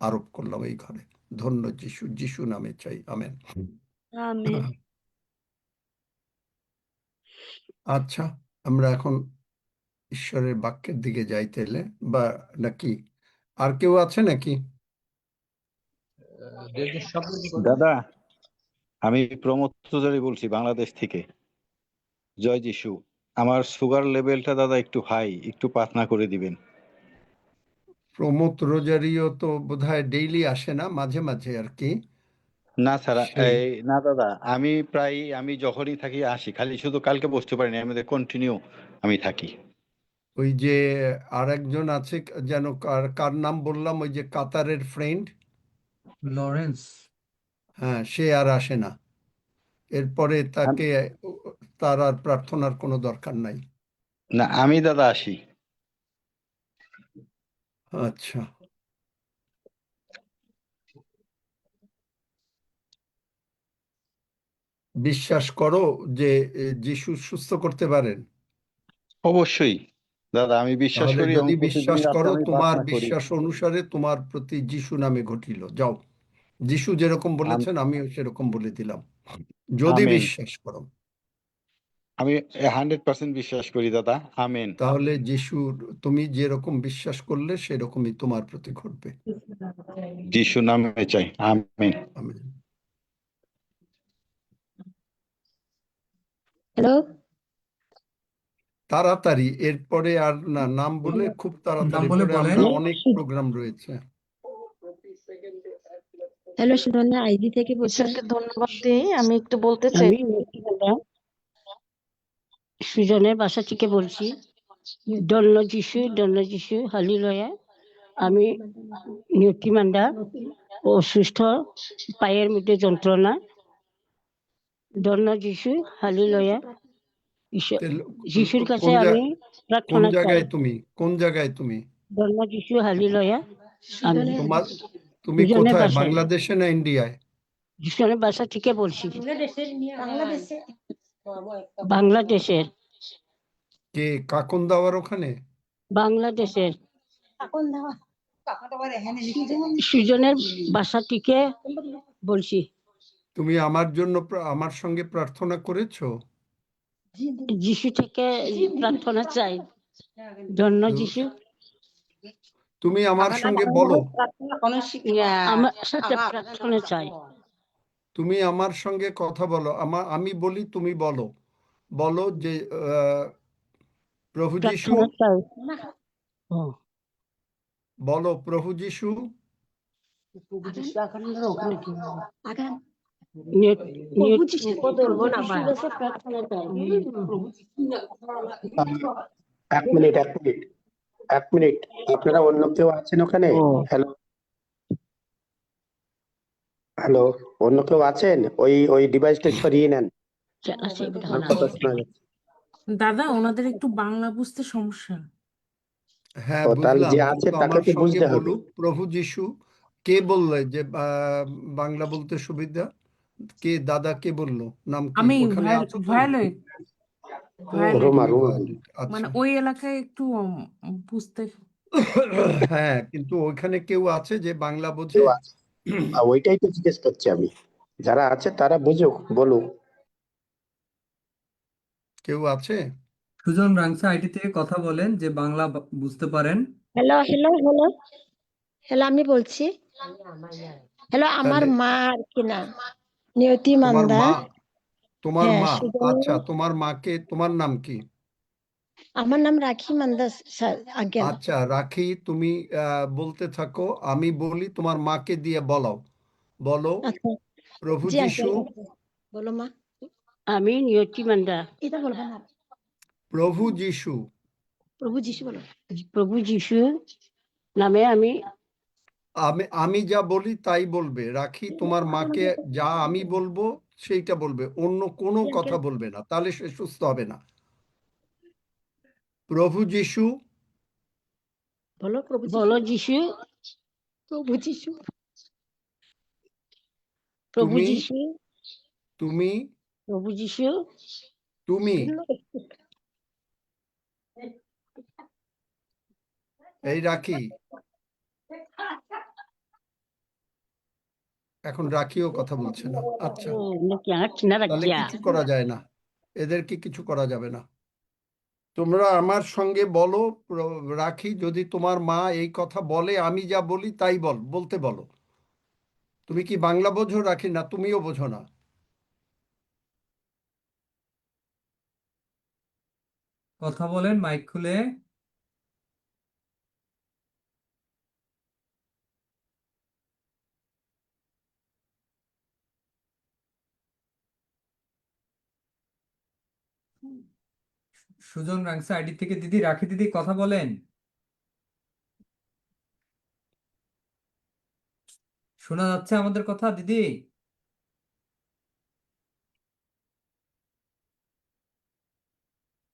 আরোপ করলাম এই ঘরে। ধন্য যিশু, যিশু নামে চাই, আমেন। আমেন। আচ্ছা, আমরা এখন ঈশ্বরের বাক্যের দিকে যাই তাইলে, বা নাকি আর কেউ আছে নাকি? দাদা, আমি প্রমোদ চৌধুরী বলছি বাংলাদেশ থেকে। জয় যিশু। আমার সুগার লেভেলটা দাদা একটু হাই, একটু পাতলা করে দিবেন। প্রমোদ রোজারিও তো বোধহয় ডেইলি আসে না, মাঝে মাঝে আর কি। না স্যার, সেই না দাদা, আমি যখনই থাকি আসি, খালি শুধু কালকে বসতে পারিনি, আমি কন্টিনিউ আমি থাকি। ওই যে আর একজন আছে যেন, কার নাম বললাম, ওই যে কাতারের ফ্রেন্ড লরেন্স। হ্যাঁ, সে আর আসে না। এরপরে তাকে, তার আর প্রার্থনার কোনো দরকার নাই। না, আমি দাদা আসি। আচ্ছা, বিশ্বাস করো যে যিশু সুস্থ করতে পারেন? অবশ্যই দাদা, আমি বিশ্বাস তাহলে করি এবং যদি প্রতিদিন বিশ্বাস রাতে করো, আমি তোমার প্রার্থনা করি। বিশ্বাস অনুসারে তোমার প্রতি যিশু নামে ঘটিল। যাও, যিশু যেরকম বলেছেন আমিও সেরকম বলে দিলাম, যদি আমেন। বিশ্বাস করো। আমি 100% বিশ্বাস করি দাদা। আমেন। তাহলে যিশুর, তুমি যেরকম বিশ্বাস করলে সেরকমই তোমার প্রতি ঘটবে। যিশু নামে চাই। আমেন। আমেন। হ্যালো, তাড়াতাড়ি, এরপরে আর না, নাম বলে খুব তাড়াতাড়ি, বলে পরে বলেন। আমরা অনেক প্রোগ্রাম রয়েছে। হ্যালো, সুরনা আইডি থেকে বলছি। ঈশ্বরকে ধন্যবাদ দিই। আমি একটু বলতে চাই। আমি সুজনের বাসা থেকে বলছি। দন্য যিশু হালিলয়া। আমি নিউট্রিমান্ডা, অসুস্থ, পায়ের মধ্যে যন্ত্রণা। দন্য যিশু হালিলয়া। যিশুর কাছে আমি কোন প্রার্থনা চাই। জায়গায় তুমি, কোন জায়গায় তুমি? দন্য যিশু হালিলয়া। তুমি কোথায়, বাংলাদেশে না ইন্ডিয়ায়? যিশুনের বাসা থেকে বলছি। বাংলাদেশের। কে, কাকন দাওয়ার ওখানে? বাংলাদেশের সুজনের বাসা থেকে বলছি। তুমি আমার জন্য, আমার সঙ্গে প্রার্থনা করেছো? যিশু থেকে প্রার্থনা চাই। ধন্য যিশু, তুমি আমার সঙ্গে বলো, আমার সাথে প্রার্থনা চাই। তুমি আমার সঙ্গে কথা বলো, আমি বলি তুমি বলো। বলো যে প্রভু যিশু, প্রার্থনা চাই। বলো প্রভু যিশু, এক মিনিট আপনারা অন্য কেউ আছেন ওখানে? হ্যালো হ্যালো, অন্য কেউ আছেন? ওই ডিভাইসটা সরিয়ে নেন, আমার কথা শোনা যাচ্ছে। দাদা, ওনাদের একটু বাংলা বুঝতে সমস্যা। হ্যাঁ তাহলে বুঝলাম, যে আছে কিন্তু তাকে আমার তো সঙ্গে বুঝতে হবে। বলুক প্রভু যিশু। কে বললে যে বাংলা বলতে সুবিধা? কে, দাদা কে বললো? নাম কি, আমি ওখানে আছো তুমি? ভায়োলেট। ও, রোমা তুমি রোমা ভায়োলেট, মানে আচ্ছা। ওই এলাকায় একটু বুঝতে। হ্যাঁ, কিন্তু ওইখানে কেউ আছে যে বাংলা কেউ বোঝে? আছে? ওইটাই তো জিজ্ঞেস করছি আমি, যারা আছে তারা বুঝুক, বলুক। কেউ আছে? সুজন রাংসা আইটি থেকে কথা বলেন, যে বাংলা বুঝতে পারেন। হ্যালো হ্যালো হ্যালো হ্যালো, আমি বলছি। হ্যালো, আমার তাহলে মা আর কি না, নিয়তি তোমার মান্দা। মা, তোমার হ্যাঁ, মা, সুজনের। আচ্ছা, তোমার মাকে, তোমার নাম কি? আমার নাম রাখি মান্দা স্যার, আঙ্কেল। আচ্ছা রাখি, তুমি বলতে থাকো, আমি বলি, তোমার মাকে দিয়ে বলাও। বলো আচ্ছা, প্রভু জি যিশু, আঙ্কেল, বলো মা। আমি নিয়তি মান্দা। এটা বলবো না। প্রভু যিশু, প্রভু যিশু বলো। প্রভু যিশু নামে আমি। আমি যা বলি তাই বলবে। রাখি, তোমার মাকে যা আমি বলবো সেইটা বলবে, অন্য কোনো জি কথা আঙ্কেল, বলবে না, তাহলে সে সুস্থ হবে না। প্রভু যিশু, বলো প্রভু যিশু। বলো যিশু। প্রভু যিশু। প্রভু তুমি, যিশু। তুমি, প্রভু যিশু। তুমি, এই রাখি, এখন রাখিও কথা বলছে না। আচ্ছা, তাহলে কিছু করা যায় না, এদেরকে কিছু করা যাবে না। তোমরা আমার সঙ্গে বলো, রাখি যদি তোমার মা এই কথা বলে, আমি যা বলি তাই বলতে বলো। তুমি কি বাংলা বোঝো রাখি? না তুমিও বোঝো না? কথা বলেন মাইক খুলে। সুজন রাংসা আইডি থেকে দিদি, রাখি দিদি কথা বলেন। শোনা যাচ্ছে আমাদের কথা দিদি?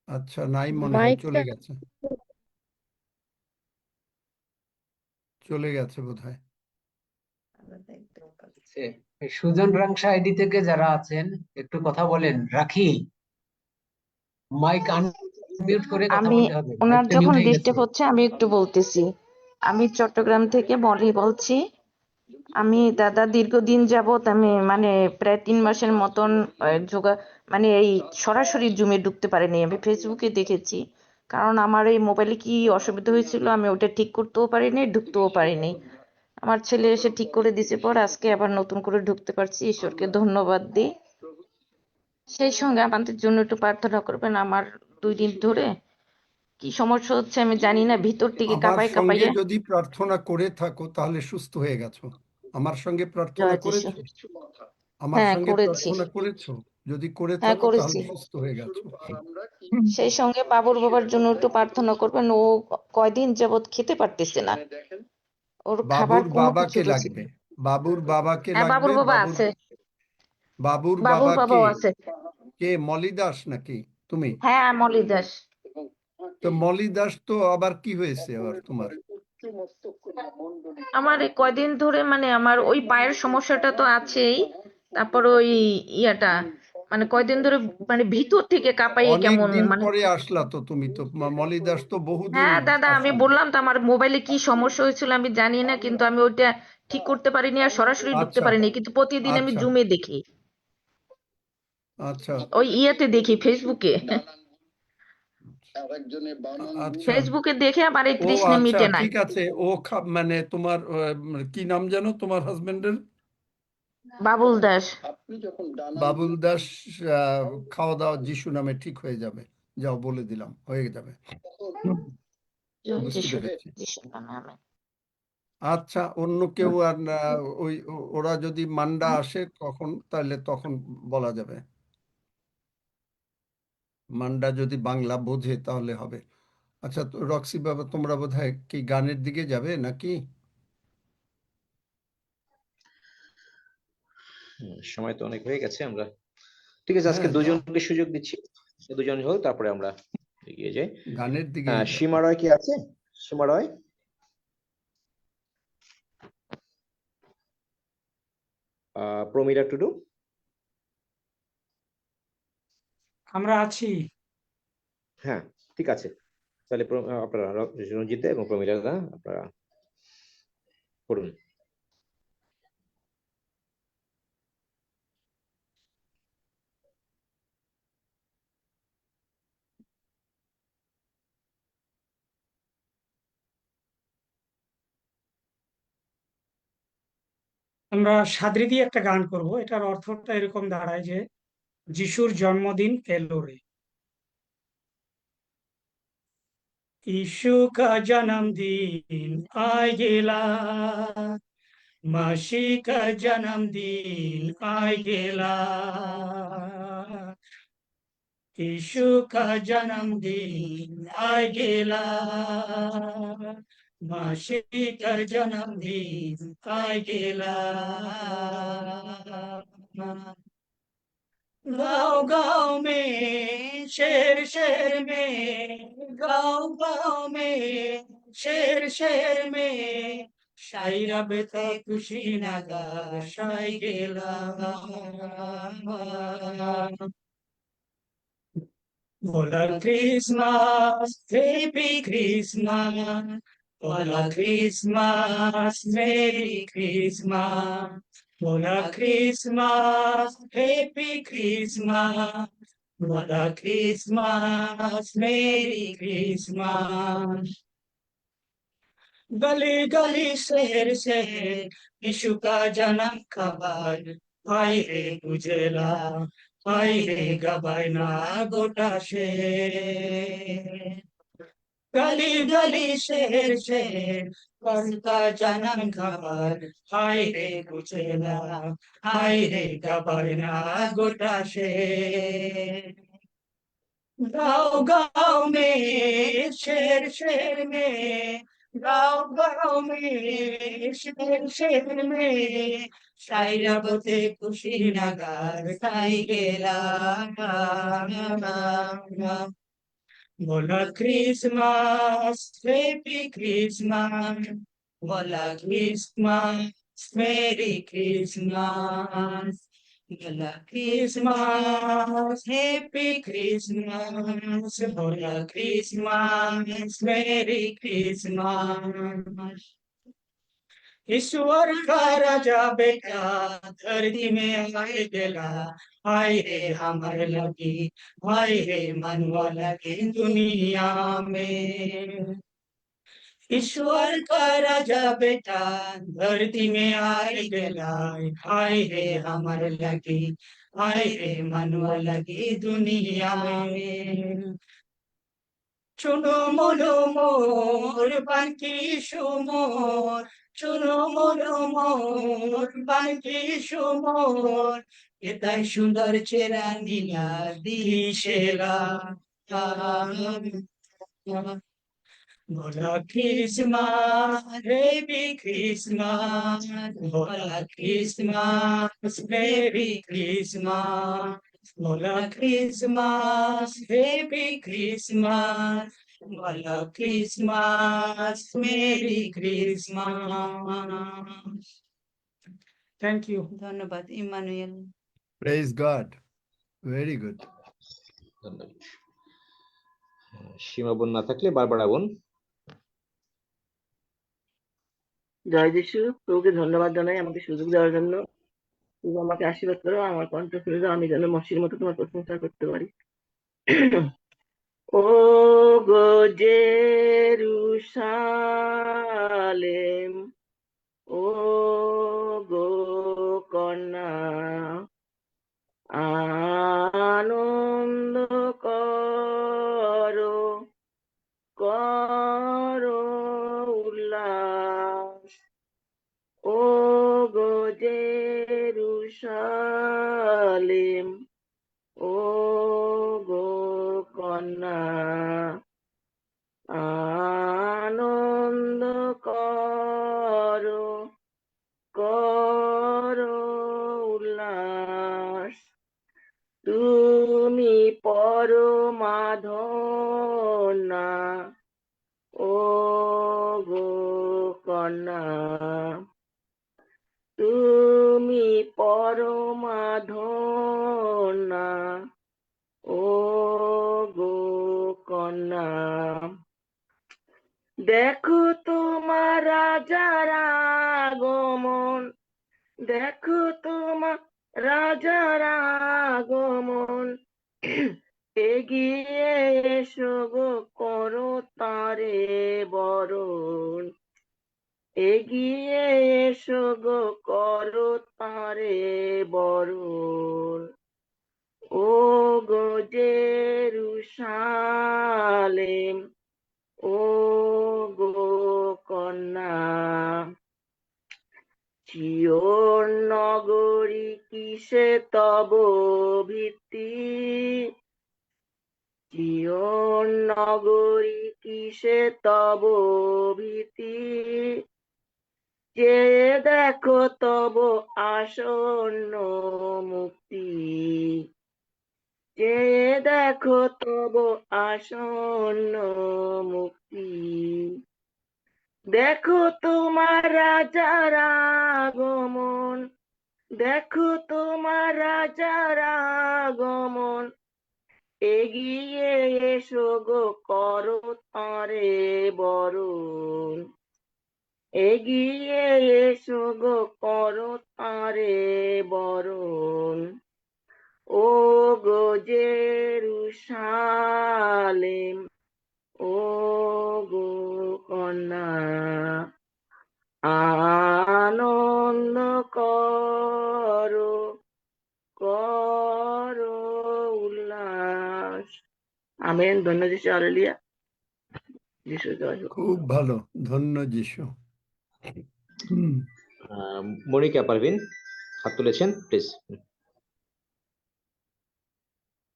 আচ্ছা, নাই মনে হয়, মাইকটা চলে গেছে, চলে গেছে বোধহয়। সুজন রাংসা আইডি থেকে যারা আছেন একটু কথা বলেন। রাখি, মাইক আনমিউট করে কথা আমি বলতে হবে, ওনার মাইকটা যখন মিউট হয়ে গেছে। ডিস্টার্ব হচ্ছে আমি একটু বলতেছি। আমি চট্টগ্রাম থেকে মলি বলছি। আমি দাদা দীর্ঘদিন যাবত আমি মানে প্রায় 3 মাসের মতন মানে এই সরাসরি জুমে ঢুকতে পারিনি। আমি ফেসবুকে দেখেছি, কারণ আমার এই মোবাইলে কি অসুবিধা হয়েছিল আমি ওটা ঠিক করতেও পারিনি, ঢুকতেও পারিনি। আমার ছেলে এসে ঠিক করে দিয়েছে, পর আজকে আবার নতুন করে ঢুকতে পারছি, ঈশ্বরকে ধন্যবাদ দিই। সেই সঙ্গে আমাদের জন্য একটু প্রার্থনা করবেন। আমার 2 দিন ধরে কি সমস্যা হচ্ছে আমি জানি না, ভিতর থেকে আমার কাঁপায় সঙ্গে কাঁপাইয়ে। যদি প্রার্থনা করে থাকো তাহলে সুস্থ হয়ে গেছো। আমার সঙ্গে প্রার্থনা জয় যিশু। করেছো? আমার হ্যাঁ সঙ্গে করেছি। প্রার্থনা করেছো? যদি করে হ্যাঁ থাকো তাহলে করেছি। সুস্থ হয়ে গেছো। সেই সঙ্গে বাবুর বাবার জন্য একটু প্রার্থনা করবেন। ও কয়দিন যাবত খেতে পারতেছে না, ওর খাবার বাবুর কোনো কিছু বাবাকে রুচি। লাগবে, বাবুর বাবাকে হ্যাঁ লাগবে। বাবুর বাবা বাবুর আছে, বাবুর বাবুর বাবা কে? বাবাও আছে। কে, মলি দাস নাকি তুমি? হ্যাঁ মলি দাস। তো মলি দাস তো আবার কি হয়েছে আবার তোমার? আমার এই কয়দিন ধরে মানে আমার ওই পায়ের সমস্যাটা তো আছেই, তারপর ওই ইয়াটা মানে কয়দিন ধরে মানে ভিতর থেকে কাঁপাইয়ে অনেক কেমন দিন মানে। পরে আসলা তো তুমি, তো মলি দাস তো বহুদিন হ্যাঁ দাদা আমি আসেনি। বললাম তো আমার মোবাইলে কি সমস্যা হয়েছিল আমি জানি না, কিন্তু আমি ওইটা ঠিক করতে পারিনি আর সরাসরি ঢুকতে আচ্ছা, পারিনি, কিন্তু প্রতিদিন আমি আচ্ছা, জুমে দেখি, আচ্ছা, ওই ইয়েতে দেখি ফেসবুকে। আচ্ছা। ফেসবুকে দেখে আমার এই ও তৃষ্ণা আচ্ছা, মিটে নাই। ঠিক আছে। ও মানে তোমার কি নাম যেন তোমার হাজবেন্ডের? বাবুল দাস। বাবুল দাস। আহ, খাওয়া দাওয়া যিশু নামে ঠিক হয়ে যাবে, যাও বলে দিলাম, হয়ে যাবে। জয় বুঝতে যিশু, পেরেছি। যিশুর নামে আমেন। আচ্ছা, অন্য কেউ আর ওরা যদি মান্ডা আসে কখন, তাহলে তখন বলা যাবে। মান্ডা যদি বাংলা বোঝে তাহলে হবে। আচ্ছা, তো রক্সি বাবা, তোমরা বোধহয় কি গানের দিকে যাবে নাকি? সময় তো অনেক হয়ে গেছে, আমরা ঠিক আছে আজকে হ্যাঁ, যাও, দুজনকে সুযোগ দিচ্ছি, দুজন হোক তারপরে আমরা এগিয়ে যাই। গানের দিকেই যাও। সীমা রয় কি আছে? সীমা রয়, প্রমিলা টুডু, আমরা আছি। হ্যাঁ ঠিক আছে, তাহলে আপনারা রঞ্জিত দা এবং প্রমিলা দা আপনারা করুন। আমরা সাদরি দিয়ে একটা গান করব। এটার অর্থটা এরকম দাঁড়ায় যে যিশুর জন্মদিন এলো রে, यीशु का जन्मदिन आ गेला, मसीह का जन्मदिन आ गेला, यीशु का जन्मदिन आ गेला, मसीह का जन्मदिन आ गेला। गाँव गाँव में शहर शहर में, गाँव गाँव में शहर शहर में शायरा बेता खुशी नागा शाय गेला। बोला क्रिसमस हैप्पी क्रिसमस, बोला क्रिसमस मेरी क्रिसमस, বলা ক্রিসমাস, হ্যাপি ক্রিসমাস, বলা ক্রিসমাস, মেরি ক্রিসমাস। गली गली शहर शहर यीशु का जन्म खबर, हाय रे गुजला, हाय रे गबायना गोटा शहर। गली गली शहर शहर का जन्म खबर, हाय रे गुजला, हाय रे गबायना गोटा शहर। गाँव गाँव में, शहर शहर में, गाँव गाँव में, शहर शहर में, शायरा बोते खुशी नगार खाई गेला। बोला क्रिसमस, हैप्पी क्रिसमस, बोला क्रिसमस, मेरी क्रिसमस, बोला क्रिसमस, हैप्पी क्रिसमस, बोला क्रिसमस, मेरी क्रिसमस। ईश्वर का राजा बेटा धरती में आए गेला, हाय रे हमर लगी, हाय रे मनवा लगी दुनिया में। ईश्वर का राजा बेटा धरती में आए गेला, हाय रे हमर लगी, हाय रे मनवा लगी दुनिया में। चुनो मोनो मोर बांकी मोर, चुनो मोनो मोर बांकी मोर, এটাই সুন্দর চেরা নীলা দিশেরা। बोला क्रिसमस, हैप्पी क्रिसमस, बोला क्रिसमस, मेरी क्रिसमस, बोला क्रिसमस, हैप्पी क्रिसमस, बोला Christmas, merry Christmas. Thank you. ধন্যবাদ Emmanuel. Praise God, very good. ধন্যবাদ। সীমা বোন না থাকলে বারবারা বোন। জয় যিশু, প্রভুকে ধন্যবাদ জানাই আমাকে সুযোগ দেওয়ার জন্য। তুমি আমাকে আশীর্বাদ করো, আমার কণ্ঠ খুলে দাও, আমি যেন মসির মতো তোমার প্রশংসা করতে পারি। ও গো জেরুসালেম, ও গো কন্যা, আনন্দ করো, করো উল্লাস। ও গো জেরুসালেম, ও গো কন্যা, আনন্দ করো, করো উল্লাস। তুমি পরমাধনা, ও গো কন্যা, তুমি পরমাধনা, ও গো কন্যা। দেখো তোমার রাজার আগমন, দেখো তোমার রাজার আগমন, এগিয়ে এসো গো করো তারে বরণ, এগিয়ে এসো গো করো তারে বরণ। ও গো জেরুসালেম, ও গো কন্যা, চিয়োন নগরী কিসে তব ভীতি, চিয়োন নগরী কিসে তব ভীতি, যে দেখো তব আসন্ন মুক্তি, যে দেখো তব আসন্ন মুক্তি। দেখো তোমার রাজার আগমন, দেখো তোমার রাজার আগমন, এগিয়ে এসো গো করো তারে বরণ, এগিয়ে এসো গো করো তারে আমেন। ধন্য যিশু, হালেলুয়া। যিশু জয় হোক। খুব ভালো, ধন্য যিশু। মনিকা পারভিন হাত তুলেছেন, প্লিজ।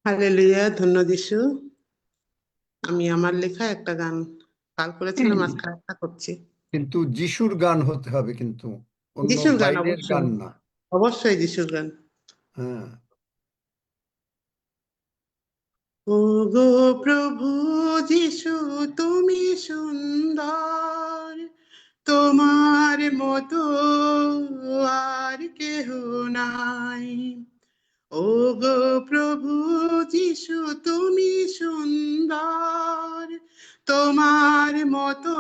হালেলুয়া, ধন্য যিশু। আমি আমার লেখা একটা গান কাল করেছিলাম, আজকে একটা করছি। কিন্তু যিশুর গান হতে হবে, কিন্তু অন্য যিশুর গান, বাইরের অবশ্যই গান না। অবশ্যই যিশুর গান। হ্যাঁ, ও গো প্রভু যিশু, তুমি সুন্দর, তোমার মতো আর কেহ নাই। ও গো প্রভু যিশু, তুমি সুন্দর, তোমার মতো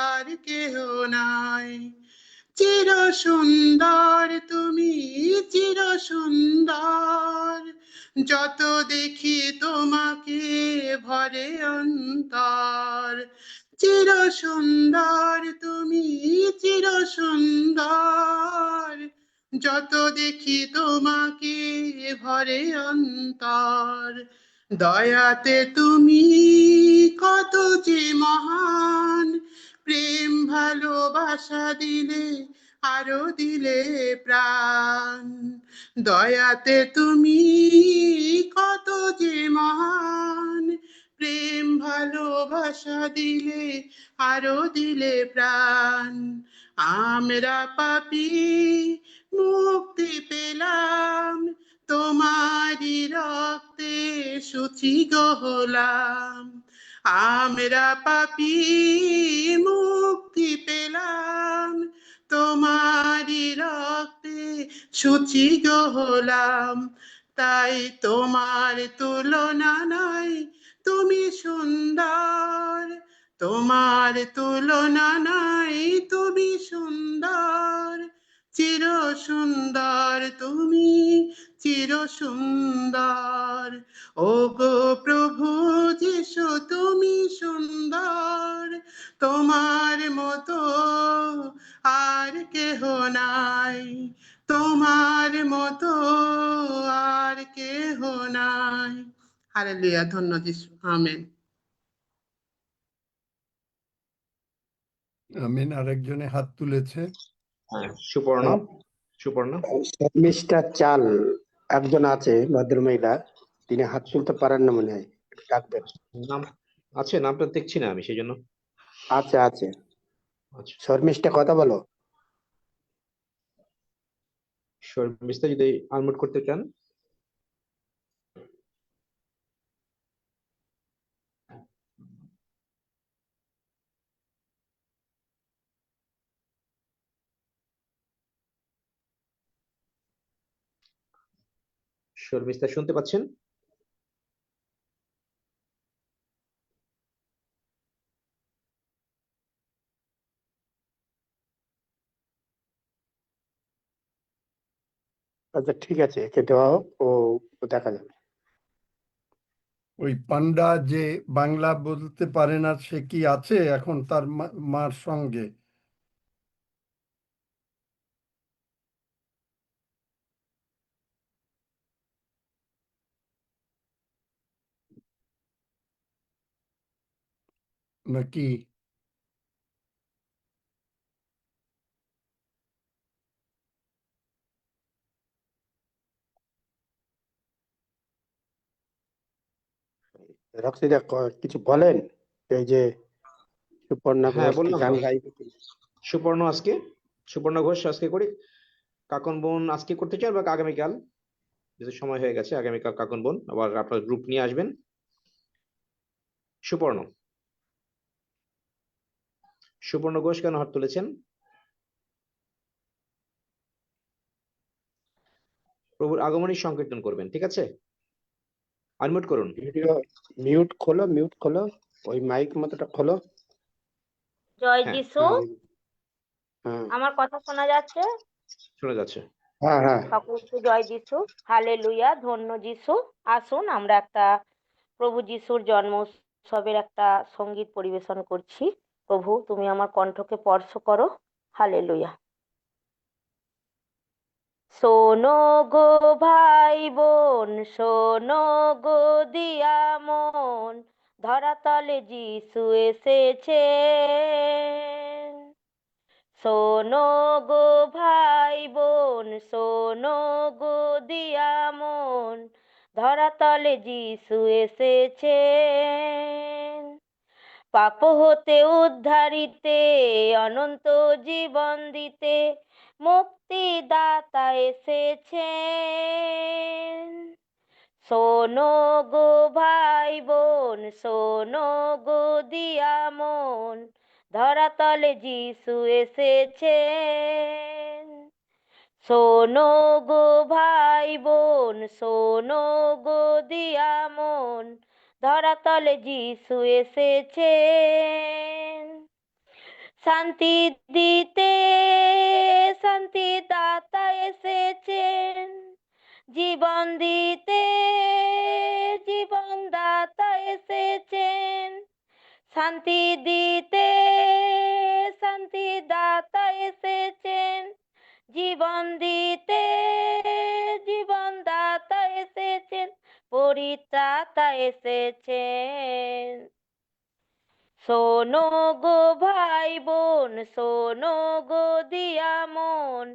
আর কেহ নাই। চির সুন্দর তুমি, চির সুন্দর, যত দেখি তোমাকে ভরে অন্তর। চির সুন্দর তুমি, চির সুন্দর, যত দেখি তোমাকে ভরে অন্তর। দয়াতে তুমি কত যে মহান, প্রেম ভালোবাসা দিলে আরো দিলে প্রাণ। দয়াতে তুমি কত যে মহান, প্রেম ভালোবাসা দিলে আরো দিলে প্রাণ। আমরা পাপী মুক্তি পেলাম, তোমারি রক্তে শুচি গো হলাম। আমরা পাপী মুক্তি পেলাম, তোমারি রক্তে শুচি গো হলাম। তাই তোমার তুলনা নাই, তুমি সুন্দর, তোমার তুলনা নাই, তুমি সুন্দর। চির সুন্দর তুমি, চির সুন্দর। ও গো প্রভু যিশু, তুমি সুন্দর, তোমার মতো আর কেহ নাই। তোমার মতো আর কেহ নাই। হালেলুয়া, ধন্য যিশু, আমেন। আমিন। আরেকজনে হাত তুলেছে। সুপর্ণ, সুপর্ণ। মিস্টার চাল একজন আছে, ভদ্রমহিলা, তিনি হাত তুলতে পারেন না মনে হয়, একটু ডাকবেন। নাম আছে, নামটা দেখছি না আমি, সেই জন্য। আছে আছে, আচ্ছা, শর্মিষ্ঠা, কথা বলো। শর্মিষ্ঠা যদি আনমিউট করতে চান। শর্মিষ্ঠা শুনতে পাচ্ছেন? আচ্ছা ঠিক আছে, একে দেওয়া হোক, ও ও দেখা যাবে। ওই পান্ডা যে বাংলা বলতে পারে না, সে কি আছে এখন তার মার সঙ্গে? নাকি রক্সিদা কিছু বলেন, এই যে সুপর্ণা হ্যাঁ, ঘোষ কি বললাম গান তো, গাইবে কি? সুপর্ণ ঘোষ আজকে করি। কাকন বোন আজকে করতে চান বা আগামীকাল? যেহেতু সময় হয়ে গেছে, আগামীকাল কাকন বোন আবার আপনার গ্রুপ নিয়ে আসবেন। সুপর্ণ, সুপর্ণ ঘোষ কেন হাত তুলেছেন? প্রভুর আগমনী সংকীর্তন করবেন, ঠিক আছে? আনমিউট করুন। ভিডিও মিউট খোলো, মিউট খোলো, ওই মাইক মতোটা খোলো। জয় হ্যাঁ, যিশু, হ্যাঁ আমার কথা শোনা যাচ্ছে? শোনা যাচ্ছে। হ্যাঁ হ্যাঁ। সকলকে জয় যিশু, হালেলুয়া, ধন্য যিশু। আসুন আমরা একটা প্রভু যিশুর জন্ম উৎসবের একটা সঙ্গীত পরিবেশন করছি। প্রভু তুমি আমার কণ্ঠকে স্পর্শ করো, হালেলুয়া। শোনো গো ভাই বোন, শোনো গো দিয়া মন, ধরাতলে যিশু এসেছেন। শোনো গো ভাই বোন, শোনো গো দিয়া মন, ধরাতলে যিশু এসেছেন। পাপ হতে উদ্ধারিতে, অনন্ত জীবন দিতে, মুক্তিদাতা এসেছেন। শোনো গো ভাই বোন, শোনো গো দিয়া মন, ধরাতলে যিশু এসেছেন। শোনো গো ভাই বোন, শোনো গো দিয়া মন, ধরাতলে যিশু এসেছেন। শান্তি দিতে শান্তিদাতা এসেছেন, জীবন দিতে জীবনদাতা এসেছেন। শান্তি দিতে শান্তিদাতা এসেছেন, জীবন দিতে জীবনদাতা এসেছেন, পরিত্রাতা এসেছেন। শোনো গো ভাই বোন, শোনো গো দিয়া মন,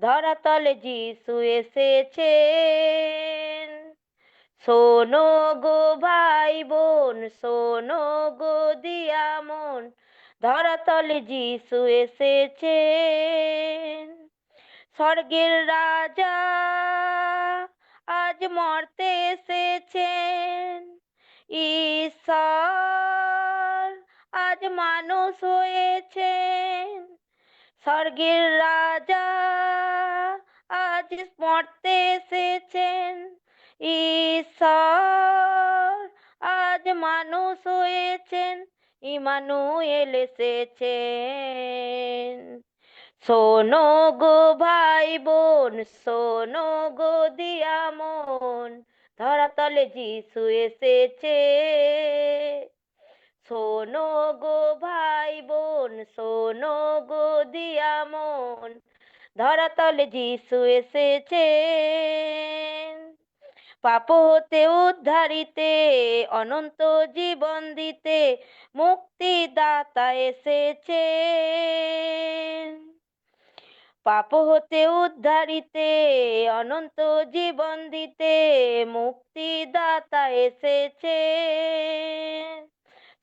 ধরাতলে যিশু এসেছেন। শোনো গো ভাই বোন, শোনো গো দিয়া মন, ধরাতলে যিশু এসেছেন। স্বর্গের রাজা আজ মর্তে এসেছেন, ঈশ্বর আজ মানুষ হয়েছেন। স্বর্গের রাজা আজ মর্তে এসেছেন, ঈশ্বর আজ মানুষ হয়েছেন, ইমানুয়েল এসেছেন। শোনো গো ভাই বোন, শোনো গো দিয়া মন, ধরাতলে যিশু এসেছে। শোনো গো ভাই বোন, শোনো গো দিয়া মন, ধরাতলে যিশু এসেছেন। পাপ হতে উদ্ধারিতে, অনন্ত জীবন দিতে, মুক্তিদাতা এসেছেন। পাপ হতে উদ্ধারিতে, অনন্ত জীবন দিতে, মুক্তিদাতা এসেছেন।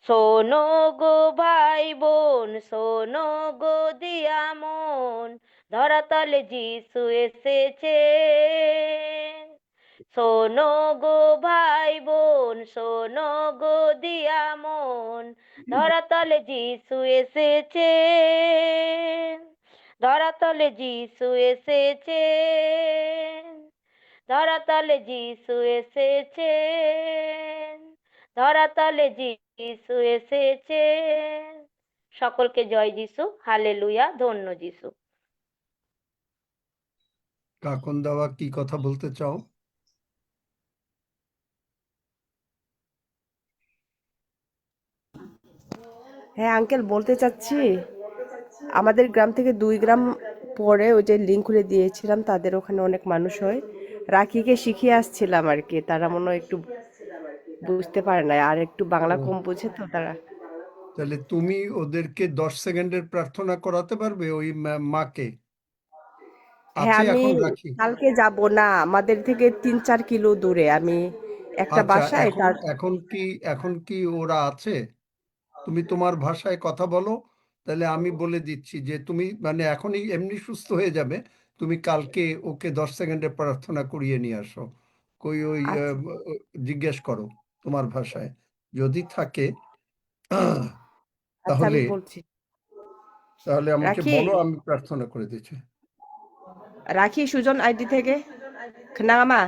শোনো গো ভাই বোন, শোনো গো দিয়া মন, ধরাতলে যিশু এসেছেন। শোনো গো ভাই বোন, শোনো গো দিয়া মন, ধরাতলে যিশু এসেছেন। ধরাতলে যিশু এসেছেন, ধরাতলে যিশু এসেছেন, ধরাতলে যিশু এসেছেন। সকলকে জয় যিশু, হালেলুয়া, ধন্য যিশু। কাকন দাওয়া কি কথা বলতে চাও? হ্যাঁ আঙ্কেল, বলতে চাচ্ছি আমাদের গ্রাম থেকে 2 গ্রাম পরে ওই যে লিঙ্ক খুলে দিয়েছিলাম, তাদের ওখানে অনেক মানুষ হয়। রাখিকে শিখিয়ে আসছিলাম আর কি, তারা মনে হয় একটু বুঝতে পারে না, আর একটু বাংলা ও, কম বুঝে তো তারা। তাহলে তুমি ওদেরকে 10 সেকেন্ডের প্রার্থনা করাতে পারবে ওই মাকে? হ্যাঁ, আছে আমি এখন রাখি? কালকে যাব না, আমাদের থেকে 3-4 কিলো দূরে, আমি একটা আচ্ছা, বাসায় এখন তার। এখন কি ওরা আছে? তুমি তোমার ভাষায় কথা বলো, তাহলে আমি বলে দিচ্ছি যে তুমি মানে এখনই এমনি সুস্থ হয়ে যাবে। তুমি কালকে ওকে 10 সেকেন্ডের প্রার্থনা করিয়ে নিয়ে আসো। কই ওই আচ্ছা জিজ্ঞেস করো তোমার ভাষায়, যদি থাকে আচ্ছা, তাহলে আমি বলছি। তাহলে আমাকে রাখি, বলো, আমি প্রার্থনা করে দিচ্ছি। রাখি সুজন আইডি থেকে খনামা।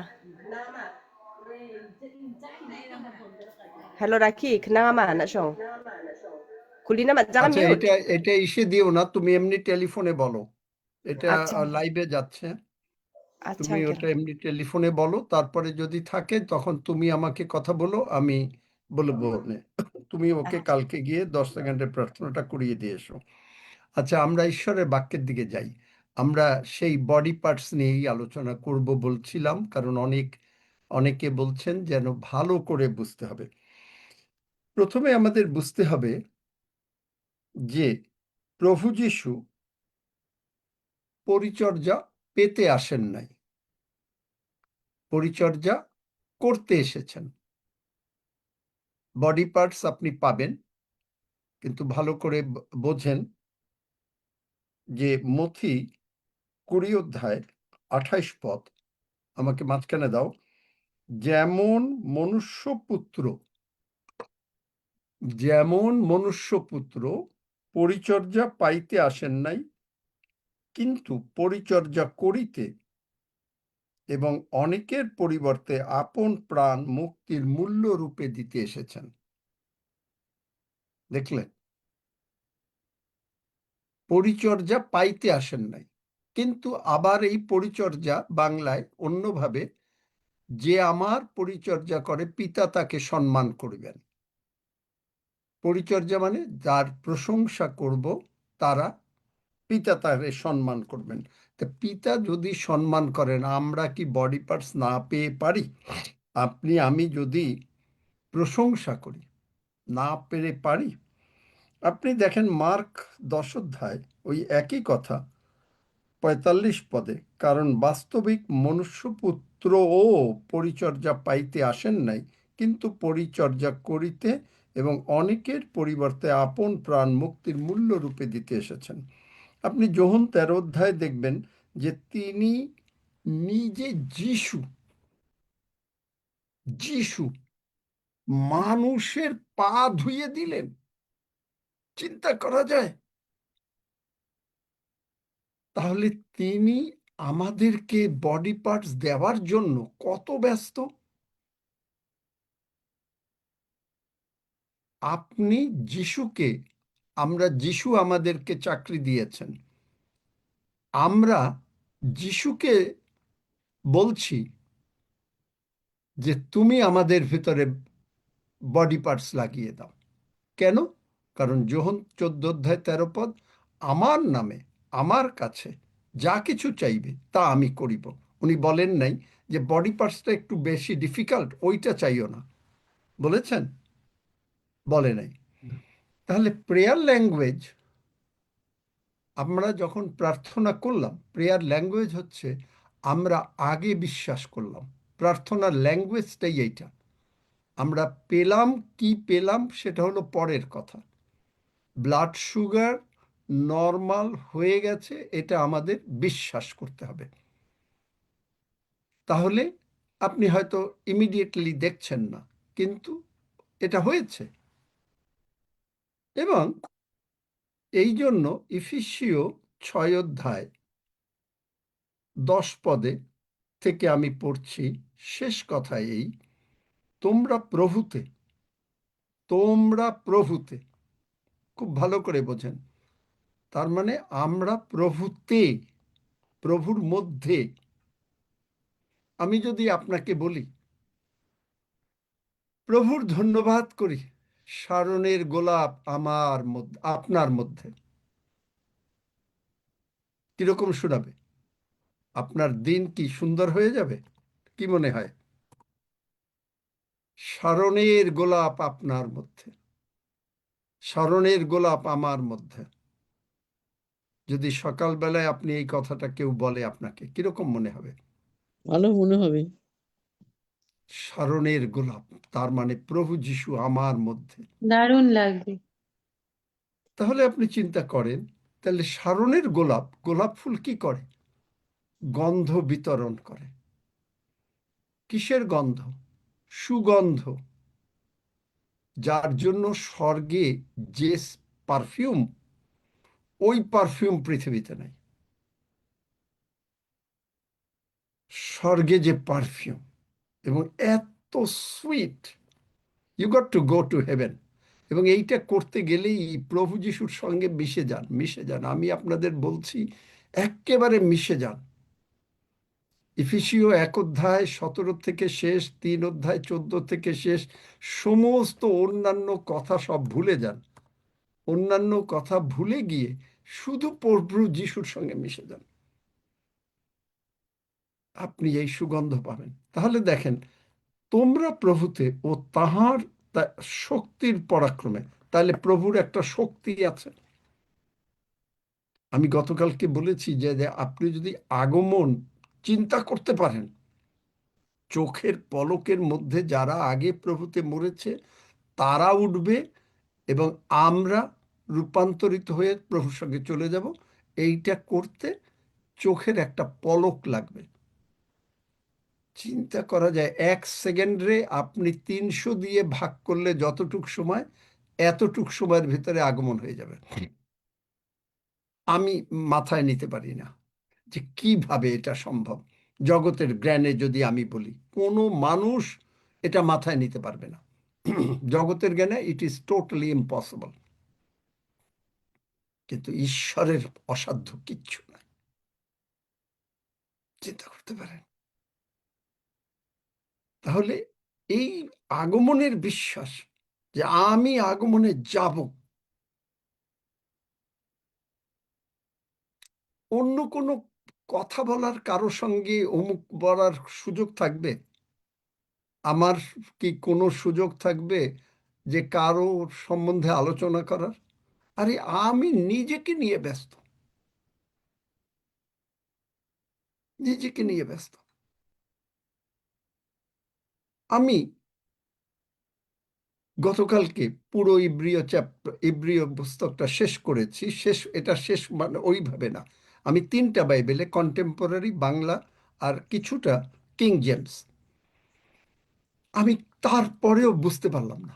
হ্যালো রাখি, খনামা নাসং খুলি না জানা আচ্ছা, মিউট। এটা ইসে দিও না, তুমি এমনি টেলিফোনে বলো। এটা আচ্ছা লাইভে যাচ্ছে, আচ্ছা তুমি আঙ্কেল। ওটা এমনি টেলিফোনে বলো, তারপরে যদি থাকে তখন তুমি আমাকে কথা বলো, আমি বলবো নে। তুমি ওকে কালকে গিয়ে 10 সেকেন্ডের প্রার্থনাটা করিয়ে দিয়ে এসো। আচ্ছা, আমরা ঈশ্বরের বাক্যের দিকে যাই। আমরা সেই বডি পার্টস নিয়েই আলোচনা করব বলছিলাম, কারণ অনেকে বলছেন যেন ভালো করে বুঝতে হবে। প্রথমে আমাদের বুঝতে হবে যে প্রভু যীশু পরিচর্যা পেতে আসেন নাই, পরিচর্যা করতে এসেছেন। বডি পার্টস আপনি পাবেন, কিন্তু ভালো করে বোঝেন যে মথি 20 অধ্যায় 28 পদ, আমাকে মাঝখানে দাও। যেমন মনুষ্যপুত্র পরিচর্যা পাইতে আসেন নাই, কিন্তু পরিচর্যা করিতে এবং অনেকের পরিবর্তে আপন প্রাণ মুক্তির মূল্য রূপে দিতে এসেছেন। দেখলেন, পরিচর্যা পাইতে আসেন নাই, কিন্তু আবার এই পরিচর্যা বাংলায় অন্যভাবে, যে আমার পরিচর্যা করে পিতা তাকে সম্মান করিবেন। পরিচর্যা মানে যার প্রশংসা করব তারা পিতা তারে সম্মান করবেন। তা পিতা যদি সম্মান করেন, আমরা কি বডি পার্টস না পেয়ে পারি? আমি যদি প্রশংসা করি, না পেরে পারি? আপনি দেখেন মার্ক 10 অধ্যায় ওই একই কথা 45 পদে, কারণ বাস্তবিক মনুষ্যপুত্রও পরিচর্যা পাইতে আসেন নাই, কিন্তু পরিচর্যা করিতে এবং অনেকের পরিবর্তে আপন প্রাণ মুক্তির মূল্য রূপে দিতে এসেছেন। আপনি যোহন 13 অধ্যায় দেখবেন যে তিনি নিজে যিশু মানুষের পা ধুয়ে দিলেন। চিন্তা করা যায়? তাহলে তিনি আমাদেরকে বডি পার্টস দেওয়ার জন্য কত ব্যস্ত। আপনি যিশু আমাদেরকে চাকরি দিয়েছেন, আমরা যিশুকে বলছি যে তুমি আমাদের ভিতরে বডি পার্টস লাগিয়ে দাও। কেন? কারণ যোহন 14 অধ্যায় 13 পদ, আমার নামে আমার কাছে যা কিছু চাইবে তা আমি করিব। উনি বলেন নাই যে বডি পার্টসটা একটু বেশি ডিফিকাল্ট, ওইটা চাইও না, বলেছেন? বলে নাই। তাহলে প্রেয়ার ল্যাঙ্গুয়েজ, আমরা যখন প্রার্থনা করলাম, প্রেয়ার ল্যাঙ্গুয়েজ হচ্ছে আমরা আগে বিশ্বাস করলাম। প্রার্থনার ল্যাঙ্গুয়েজটাই এইটা। আমরা পেলাম সেটা হলো পরের কথা। ব্লাড সুগার নর্মাল হয়ে গেছে, এটা আমাদের বিশ্বাস করতে হবে। তাহলে আপনি হয়তো ইমিডিয়েটলি দেখছেন না, কিন্তু এটা হয়েছে। এবং এই জন্য ইফিসীয় 6 অধ্যায় 10 পদে থেকে আমি পড়ছি, শেষ কথা এই, তোমরা প্রভুতে, খুব ভালো করে বোঝেন। তার মানে আমরা প্রভুর মধ্যে। আমি যদি আপনাকে বলি প্রভুর ধন্যবাদ করি, শারণের গোলাপ আপনার মধ্যে, কিরকম শোনাবে? আপনার দিন কি সুন্দর হয়ে যাবে? কি মনে হয়? শারণের গোলাপ আপনার মধ্যে, শারণের গোলাপ আমার মধ্যে। যদি সকালবেলায় আপনি এই কথাটা কেউ বলে আপনাকে, কিরকম মনে হবে? ভালো মনে হবে। শারণের গোলাপ, তার মানে প্রভু যীশু আমার মধ্যে। দারুণ লাগবে। তাহলে আপনি চিন্তা করেন, তাহলে শারণের গোলাপ ফুল কি করে? গন্ধ বিতরণ করে। কিসের গন্ধ? সুগন্ধ। যার জন্য স্বর্গে যে পারফিউম, ওই পারফিউম পৃথিবীতে নাই। স্বর্গে যে পারফিউম, এবং এত sweet, you got to go to heaven. এবং এইটা করতে গেলেই প্রভু যিশুর সঙ্গে মিশে যান। আমি আপনাদের বলছি, একেবারে মিশে যান। ইফিসীয় 1 অধ্যায় 17 থেকে শেষ, 3 অধ্যায় 14 থেকে শেষ, সমস্ত অন্যান্য কথা সব ভুলে যান। অন্যান্য কথা ভুলে গিয়ে শুধু প্রভু যিশুর সঙ্গে মিশে যান। আপনি এই সুগন্ধ পাবেন। তাহলে দেখেন, তোমরা প্রভুতে ও তাহার শক্তির পরাক্রমে, তাহলে প্রভুর একটা শক্তি আছে। আমি গতকালকে বলেছি যে আপনি যদি আগমন চিন্তা করতে পারেন, চোখের পলকের মধ্যে যারা আগে প্রভুতে মরেছে তারা উঠবে এবং আমরা রূপান্তরিত হয়ে প্রভুর সঙ্গে চলে যাব। এইটা করতে চোখের একটা পলক লাগবে। চিন্তা করা যায় 1 সেকেন্ডে আপনি 300 দিয়ে ভাগ করলে যতটুক সময়, এতটুক সময়ের ভিতরে আগমন হয়ে যাবে। আমি মাথায় নিতে পারি না যে কিভাবে এটা সম্ভব। জগতের জ্ঞানে যদি আমি বলি, কোনো মানুষ এটা মাথায় নিতে পারবে না। জগতের জ্ঞানে ইট ইজ টোটালি ইম্পসিবল। কিন্তু ঈশ্বরের অসাধ্য কিচ্ছু না। চিন্তা করতে পারেন। তাহলে এই আগমনের বিশ্বাস যে আমি আগমনে যাব, অন্য কোনো কথা বলার কারো সঙ্গে অমুক বলার সুযোগ থাকবে? আমার কি কোনো সুযোগ থাকবে যে কারো সম্বন্ধে আলোচনা করার? আরে আমি নিজেকে নিয়ে ব্যস্ত, নিজেকে নিয়ে ব্যস্ত। আমি গতকালকে পুরো ইব্রিয় পুস্তকটা শেষ করেছি। এটা শেষ মানে ওইভাবে না, আমি 3টা বাইবেলে, কন্টেম্পোরারি বাংলা আর কিছুটা কিং জেমস, আমি তারপরেও বুঝতে পারলাম না।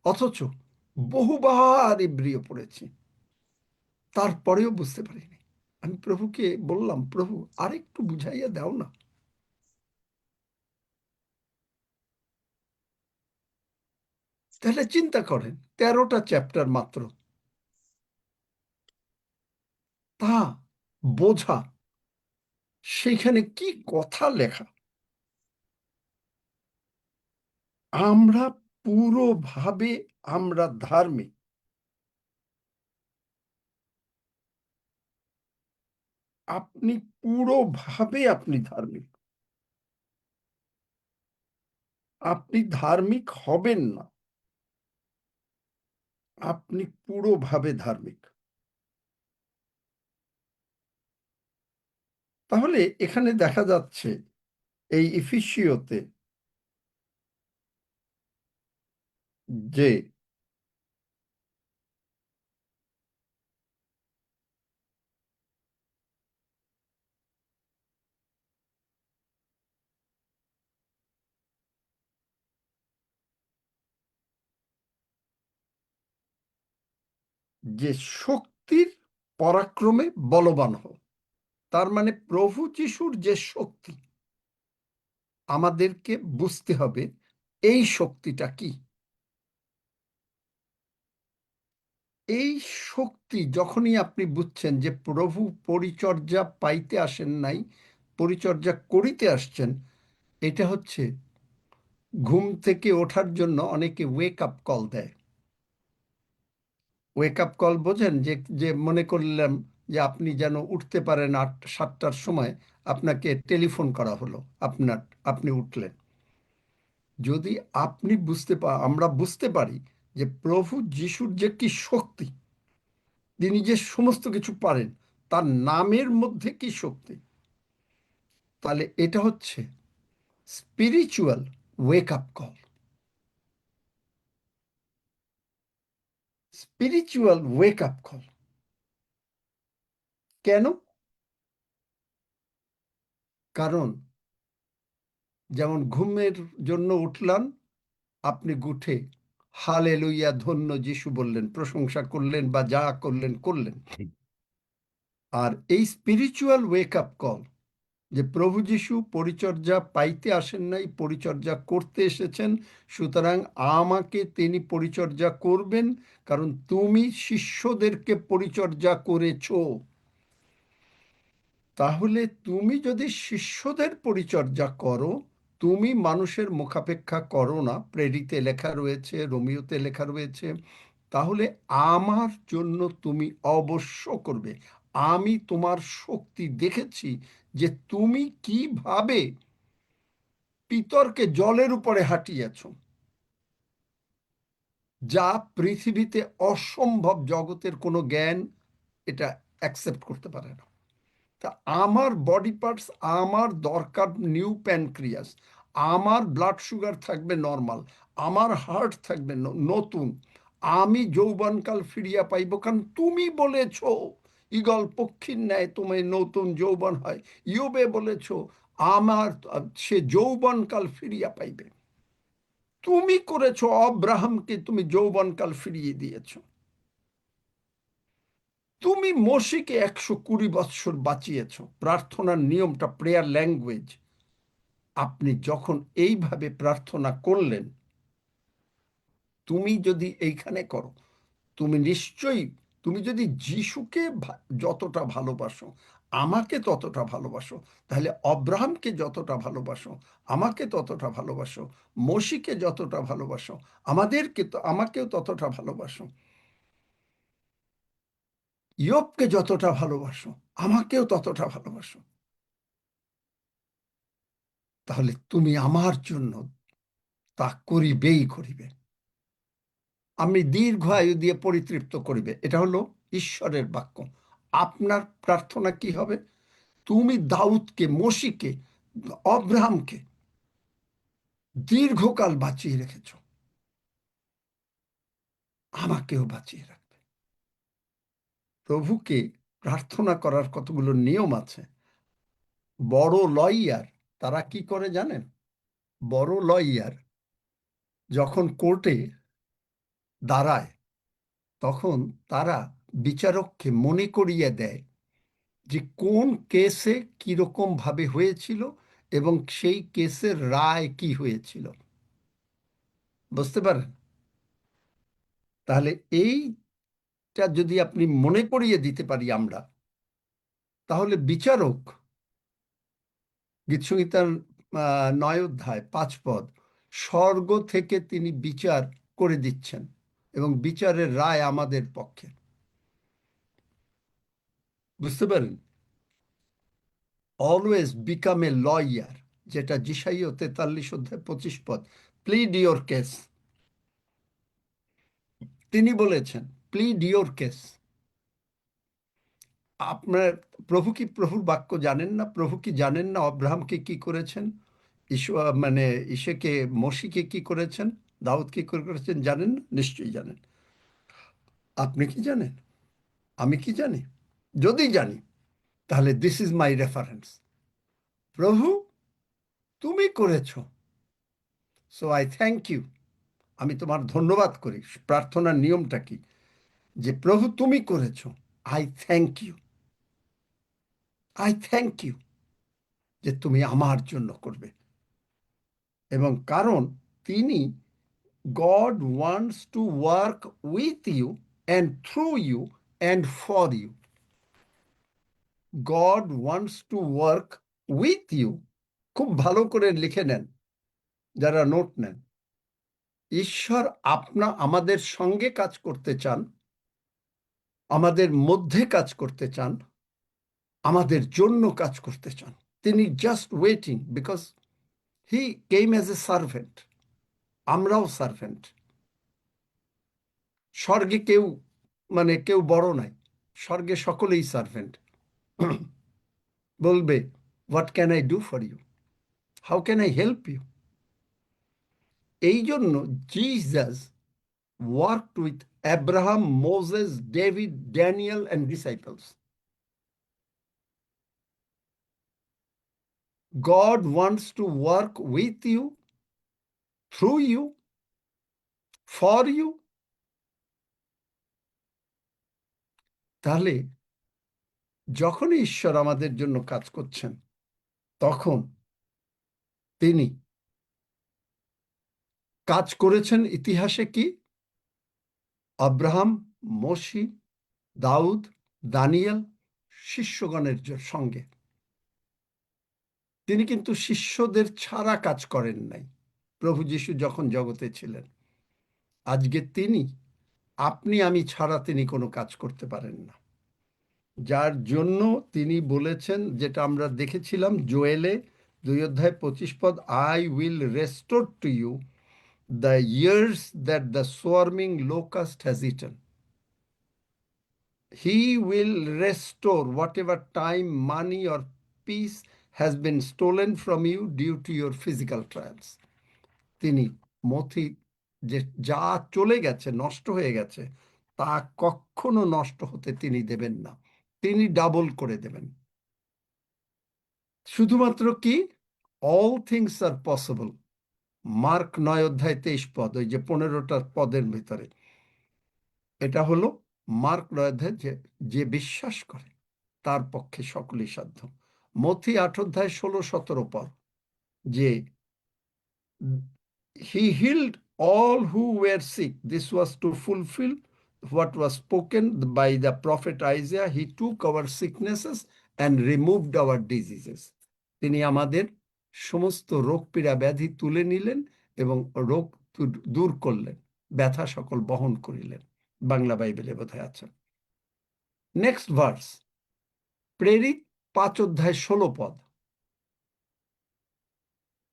অথচ বহুবার ইব্রিয় পড়েছি, তারপরেও বুঝতে পারিনি। আমি প্রভুকে বললাম, প্রভু আরেকটু বুঝাইয়া দাও না। তাহলে চিন্তা করেন, 13টা চ্যাপ্টার মাত্র, তা বোঝা, সেখানে কি কথা লেখা। আমরা পুরোভাবে আমরা ধার্মিক। আপনি পুরোভাবে আপনি ধার্মিক। আপনি ধার্মিক হবেন না, আপনি পুরোভাবে ধার্মিক। তাহলে এখানে দেখা যাচ্ছে এই ইফিসীয়তে যে যে শক্তির পরাক্রমে বলবান হও, তার মানে প্রভু যিশুর যে শক্তি, আমাদেরকে বুঝতে হবে এই শক্তিটা কি। এই শক্তি যখনই আপনি বুঝছেন যে প্রভু পরিচর্যা পাইতে আসেন নাই, পরিচর্যা করিতে আসছেন, এটা হচ্ছে ঘুম থেকে ওঠার জন্য অনেকে ওয়েক আপ কল দেয়। ওয়েক আপ কল বোঝেন? যে যে মনে করলাম যে আপনি যেন উঠতে পারেন 7টার সময়, আপনাকে টেলিফোন করা হলো, আপনি উঠলেন। যদি আপনি আমরা বুঝতে পারি যে প্রভু যিশুর যে কি শক্তি, তিনি যে সমস্ত কিছু পারেন, তার নামের মধ্যে কি শক্তি, তাহলে এটা হচ্ছে spiritual wake up call. Spiritual wake up call কেন? কারণ যেমন ঘুমের জন্য উঠলাম, আপনি উঠে হালেলুইয়া ধন্য যিশু বললেন, প্রশংসা করলেন বা যা করলেন করলেন। আর এই স্পিরিচুয়াল ওয়েক আপ কল যে প্রভু যিশু পরিচর্যা পাইতে আসেন নাই, পরিচর্যা করতে এসেছেন, সুতরাং আমাকে তিনি পরিচর্যা করবেন, কারণ তুমি শিষ্যদেরকে পরিচর্যা করেছো। তাহলে তুমি যদি শিষ্যদের পরিচর্যা করো, তুমি মানুষের মুখাপেক্ষা করো না, প্রেরিতে লেখা রয়েছে, রোমিওতে লেখা রয়েছে, তাহলে আমার জন্য তুমি অবশ্য করবে। আমি তোমার শক্তি দেখেছি যে তুমি কিভাবে পিতরকে জলের উপরে হাঁটিয়েছ, যা পৃথিবীতে অসম্ভব, জগতের কোনো জ্ঞান এটা অ্যাকসেপ্ট করতে পারে না। তা আমার বডি পার্টস, আমার দরকার নিউ প্যানক্রিয়াস, আমার ব্লাড সুগার থাকবে নর্মাল, আমার হার্ট থাকবে নতুন, আমি যৌবনকাল ফিরিয়া পাইব, কারণ তুমি বলেছ ঈগল পক্ষীর ন্যায় তোমায় নতুন যৌবন হয়। ইয়োবে বলেছ আমার সে যৌবনকাল ফিরিয়া পাইবে। তুমি করেছ, অব্রাহামকে তুমি যৌবনকাল ফিরিয়ে দিয়েছ। তুমি মোশিকে 120 বৎসর বাঁচিয়েছ। প্রার্থনার নিয়মটা, প্রেয়ার ল্যাঙ্গুয়েজ, আপনি যখন এইভাবে প্রার্থনা করলেন, তুমি যদি এইখানে করো, তুমি নিশ্চয়ই, তুমি যদি যিশুকে যতটা ভালোবাসো, আমাকে ততটা ভালোবাসো, তাহলে অব্রাহামকে যতটা ভালোবাসো, আমাকে ততটা ভালোবাসো, মোশিকে যতটা ভালোবাসো, আমাকেও ততটা ভালোবাসো, ইয়োবকে যতটা ভালোবাসো, আমাকেও ততটা ভালোবাসো, তাহলে তুমি আমার জন্য তা করিবেই করিবে। আমি দীর্ঘ আয়ু দিয়ে পরিতৃপ্ত করিবে, এটা হলো ঈশ্বরের বাক্য। আপনার প্রার্থনা কি হবে? তুমি দাউদকে, মোশিকে, অব্রাহামকে দীর্ঘকাল বাঁচিয়ে রেখেছ, আমাকেও বাঁচিয়ে রাখবে। প্রভুকে প্রার্থনা করার কতগুলো নিয়ম আছে। বড় লয়ার তারা কি করে জানেন? বড় লয়ার যখন কোর্টে দাঁড়ায়, তখন তারা বিচারককে মনে করিয়ে দেয় যে কোন কেসে কিরকম ভাবে হয়েছিল এবং সেই কেসের রায় কি হয়েছিল। বুঝতে পারেন? তাহলে এইটা যদি আপনি মনে করিয়ে দিতে পারি আমরা, তাহলে বিচারক, গীতসংহিতার 9 অধ্যায় 5 পদ, স্বর্গ থেকে তিনি বিচার করে দিচ্ছেন এবং বিচারের রায় আমাদের পক্ষে। বুঝতে পারেন? অলওয়েজ বিকাম এ লয়ার, যেটা যিশাইয় 43 অধ্যায় 25 পদ, প্লিড ইওর কেস। তিনি বলেছেন প্লিড ইওর কেস। আপনার প্রভু কি প্রভুর বাক্য জানেন না? প্রভু কি জানেন না অব্রাহামকে কি করেছেন, ইসেকে, মোশিকে কি করেছেন, দাউদকে কি করেছেন? জানেন না? নিশ্চয়ই জানেন। আপনি কি জানেন? আমি কি জানি? যদি জানি, তাহলে দিস ইজ মাই রেফারেন্স। প্রভু তুমি করেছ, সো আই থ্যাংক ইউ। আমি তোমার ধন্যবাদ করি। প্রার্থনার নিয়মটা কি? যে প্রভু তুমি করেছ, I thank you, I thank you যে তুমি আমার জন্য করবে। এবং কারণ তিনি, God wants to work with you and through you and for you. God wants to work with you. খুব ভালো করে লিখে নেন যারা নোট নেন। ঈশ্বর আমাদের সঙ্গে কাজ করতে চান, আমাদের মধ্যে কাজ করতে চান, আমাদের জন্য কাজ করতে চান। তিনি just waiting, because he came as a servant. আমরাও সার্ভেন্ট। স্বর্গে কেউ বড় নাই, স্বর্গে সকলেই সার্ভেন্ট। বলবে, what can I do for you, how can I help you. এই জন্য Jesus worked with Abraham, Moses, David, Daniel and disciples. God wants to work with you, through you, for you. তাহলে যখন ঈশ্বর আমাদের জন্য কাজ করছেন, তখন তিনি কাজ করেছেন ইতিহাসে কি? আব্রাহাম, মোশি, দাউদ, দানিয়েল, শিষ্যগণের সঙ্গে। তিনি কিন্তু শিষ্যদের ছাড়া কাজ করেন নাই প্রভু যীশু যখন জগতে ছিলেন। আজকে আপনি আমি ছাড়া তিনি কোনো কাজ করতে পারেন না। যার জন্য তিনি বলেছেন, যেটা আমরা দেখেছিলাম জোয়েলে 2 অধ্যায় 25 পদ, I will restore to you the years that the swarming locust has eaten. He will restore whatever time, money, or peace has been stolen from you due to your physical trials. তিনি মথি যে যা চলে গেছে, নষ্ট হয়ে গেছে, তা কখনো নষ্ট হতে তিনি দেবেন না, তিনি ডাবল করে দেবেন। শুধুমাত্র কি, all things are possible. Mark 9 অধ্যায় 23 পদ, ওই যে 15টা পদের ভিতরে, এটা হলো মার্ক 9 অধ্যায়, যে বিশ্বাস করে তার পক্ষে সকলই সাধ্য। মথি 8 অধ্যায় 16-17 পদ, যে he healed all who were sick. This was to fulfill what was spoken by the prophet Isaiah. He took our sicknesses and removed our diseases. তিনি আমাদের সমস্ত রোগ পীড়া ব্যাধি তুলে নিলেন এবং রোগ দূর করলেন, ব্যথা সকল বহন করিলেন। বাংলা বাইবেলে বোধহয় আছে। নেক্সট ভার্স, প্রেরিত 5 অধ্যায় 16 পদ,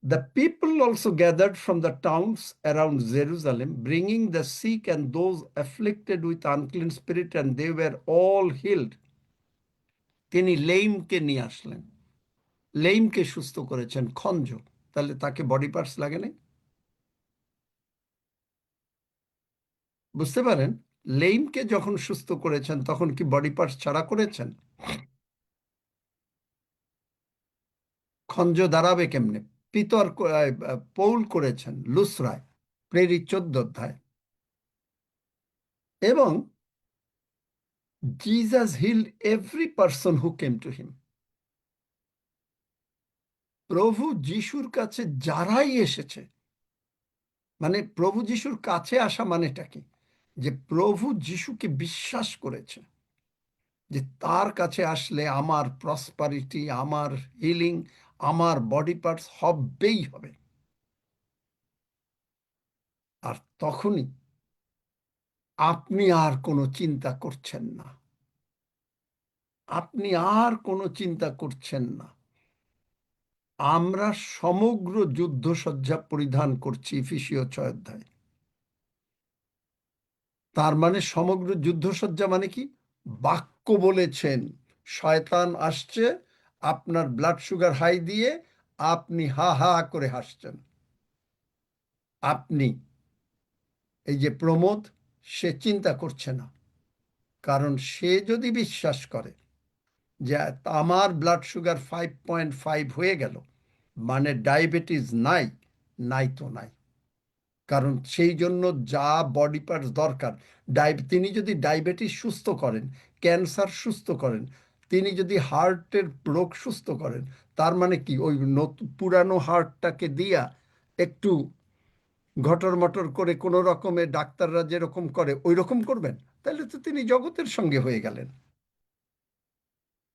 the people also gathered from the towns around Jerusalem, bringing the sick and those afflicted with unclean spirit, and they were all healed. তিনি লেইমকে নিয়ে আসলেন, লেইমকে সুস্থ করেছেন। খঞ্জ, তাহলে তাকে বডি পার্টস লাগে নাই? বুঝতে পারেন, লেইমকে যখন সুস্থ করেছেন তখন কি বডি পার্টস ছাড়া করেছেন? খঞ্জ দাঁড়াবে কেমনে? পিতর পৌল করেছেন লুসরায়, প্রেরিত 14 অধ্যায়। এবং Jesus healed every person who came to him. প্রভু যিশুর কাছে যারাই এসেছে, মানে প্রভু যিশুর কাছে আসা মানেটা কি? যে প্রভু যিশুকে বিশ্বাস করেছে, যে তার কাছে আসলে আমার প্রসপারিটি, আমার হিলিং, আমার বডি পার্টস হবেই হবে। আর তখনই আপনি আর কোনো চিন্তা করছেন না, আপনি আর কোনো চিন্তা করছেন না। আমরা সমগ্র যুদ্ধসজ্জা পরিধান করছি, এফেসীয় 6 অধ্যায়। তার মানে সমগ্র যুদ্ধসজ্জা মানে কি? বাক্য বলেছেন শয়তান আসছে, আপনার ব্লাড সুগার হাই দিয়ে আপনি হা হা করে হাসছেন। আপনি, এই যে প্রমোদ, সে চিন্তা করছে না, কারণ সে যদি বিশ্বাস করে যে আমার ব্লাড সুগার 5.5 হয়ে গেল, মানে ডায়াবেটিস নাই, নাই তো নাই। কারণ সেই জন্য যা বডি পার্টস দরকার, তিনি যদি ডায়াবেটিস সুস্থ করেন, ক্যান্সার সুস্থ করেন, তিনি যদি হার্টের রোগ সুস্থ করেন, তার মানে কি ওই পুরানো হার্টটাকে দিয়া একটু ঘটর মটর করে কোনো রকমে ডাক্তাররা যেরকম করে ওই রকম করবেন? তাহলে তো তিনি জগতের সঙ্গে হয়ে গেলেন।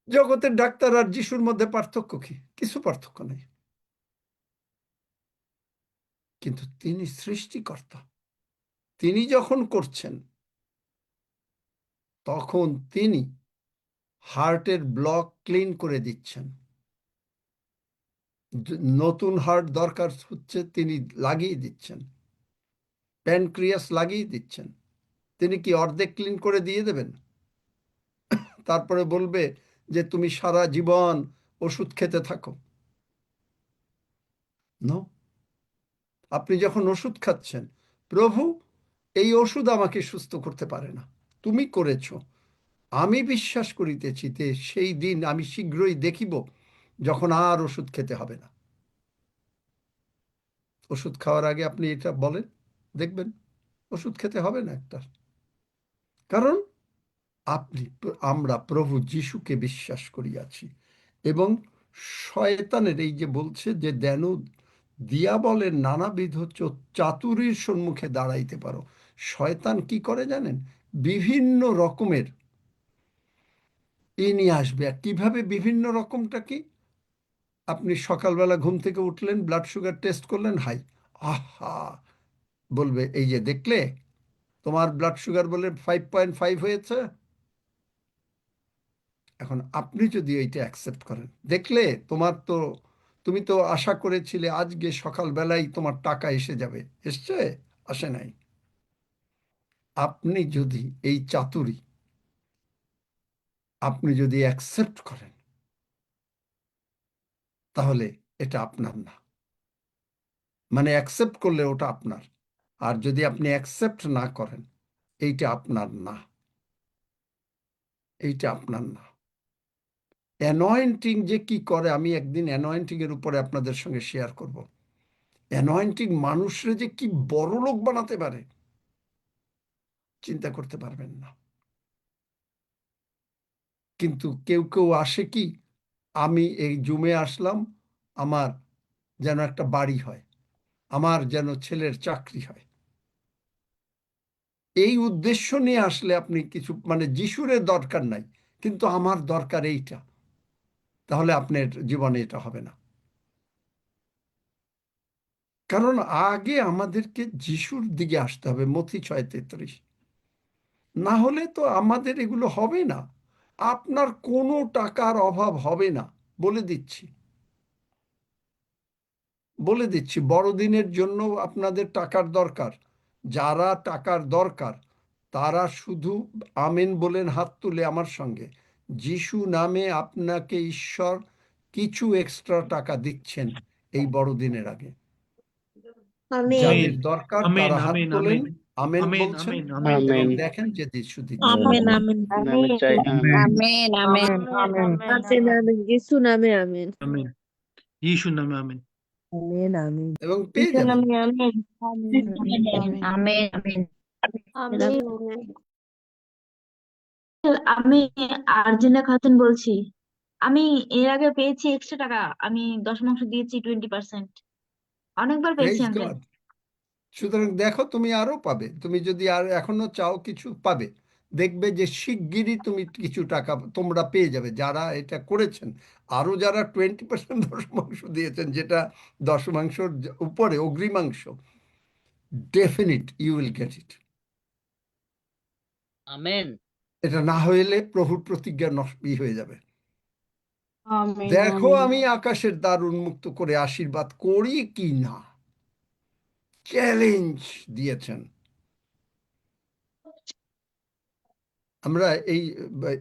জগতের ডাক্তার আর যিশুর মধ্যে পার্থক্য কি? কিছু পার্থক্য নেই। কিন্তু তিনি সৃষ্টিকর্তা, তিনি যখন করছেন তখন তিনি হার্টের ব্লক ক্লিন করে দিচ্ছেন। নতুন হার্ট দরকার হচ্ছে, তিনি লাগিয়ে দিচ্ছেন। প্যানক্রিয়াস লাগিয়ে দিচ্ছেন। তিনি কি অর্ধেক ক্লিন করে দিয়ে দেবেন, তারপরে বলবে যে তুমি সারা জীবন ওষুধ খেতে থাকো? নো। আপনি যখন ওষুধ খাচ্ছেন, প্রভু এই ওষুধ আমাকে সুস্থ করতে পারে না, তুমি করেছো, আমি বিশ্বাস করিতেছি যে সেই দিন আমি শীঘ্রই দেখিব যখন আর ওষুধ খেতে হবে না। ওষুধ খাওয়ার আগে আপনি এটা বলেন, দেখবেন ওষুধ খেতে হবে না একটা। কারণ আমরা প্রভু যিশুকে বিশ্বাস করিয়াছি। এবং শয়তানের, এই যে বলছে যে দেন দিয়াবলের নানাবিধ চাতুরীর সম্মুখে দাঁড়াইতে পারো। শয়তান কি করে জানেন? বিভিন্ন রকমের নিয়ে আসবে। আর কিভাবে বিভিন্ন রকমটা কি? আপনি সকালবেলা ঘুম থেকে উঠলেন, ব্লাড সুগার টেস্ট করলেন, হাই, আহা, বলবে এই যে দেখলে তোমার ব্লাড সুগার বলে 5.5 হয়েছে, এখন আপনি যদি এইটা অ্যাকসেপ্ট করেন, দেখলে তুমি তো আশা করেছিলে আজকে সকালবেলায় তোমার টাকা এসে যাবে, এসছে? আসে নাই। আপনি যদি এই চাতুরি আপনি যদি অ্যাকসেপ্ট করেন, তাহলে এটা আপনার না। মানে অ্যাকসেপ্ট করলে ওটা আপনার, আর যদি আপনি অ্যাকসেপ্ট না করেন, এইটা আপনার না, এইটা আপনার না। অ্যানয়েন্টিং যে কি করে, আমি একদিন অ্যানয়েন্টিং এর উপরে আপনাদের সঙ্গে শেয়ার করব। অ্যানয়েন্টিং মানুষরে যে কি বড় লোক বানাতে পারে চিন্তা করতে পারবেন না। কিন্তু কেউ কেউ আসে কি, আমি এই জুমে আসলাম, আমার যেন একটা বাড়ি হয়, আমার যেন ছেলের চাকরি হয়, এই উদ্দেশ্য নিয়ে আসলে আপনি কিছু মানে যিশুরের দরকার নাই, কিন্তু আমার দরকার এইটা, তাহলে আপনার জীবনে এটা হবে না। কারণ আগে আমাদেরকে যিশুর দিকে আসতে হবে, মথি 6:33। না হলে তো আমাদের এগুলো হবে না। আপনার কোনো টাকার অভাব হবে না, বলে দিচ্ছি, বলে দিচ্ছি। বড়দিনের জন্য আপনাদের টাকার দরকার, যারা টাকার দরকার তারা শুধু আমেন বলেন হাত তুলে আমার সঙ্গে। যিশু নামে আপনাকে ঈশ্বর কিছু এক্সট্রা টাকা দিচ্ছেন এই বড়দিনের আগে। আমিন যাদের দরকার তারা হাত তোলেন, আমেন আমেন বলছেন, আমেন এবং আমেন দেখেন যে যিশু দিচ্ছেন। আমেন আমেন নামে চাই amen. Amen amen amen amen amen যিশু নামে আমেন আমেন যিশুর নামে আমেন। আমিন আমিন। এবং পেয়ে যাবেন। Amen amen. আমেন আমি আর্জেনা খাতুন বলছি। আমি এর আগে পেয়েছি এক্সট্রা টাকা, আমি দশমাংশ দিয়েছি 20%, অনেকবার পেয়েছি প্রেজ আঙ্কেল। গড। সুতরাং দেখো, তুমি আরো পাবে, তুমি যদি আর এখনো চাও কিছু পাবে। দেখবে যে শিগগিরই তুমি কিছু টাকা তোমরা পেয়ে যাবে, যারা এটা করেছেন। আরো যারা 20% দশমাংশ দিয়েছেন, যেটা দশমাংশর উপরে অগ্রিমাংশ, definite you will get it. Amen এটা না হইলে প্রভুর প্রতিজ্ঞা নষ্ট হয়ে যাবে। আমেন দেখো আমেন আমি আকাশের দ্বার উন্মুক্ত করে আশীর্বাদ করি কি না, চ্যালেঞ্জ দিয়েছেন। আমরা এই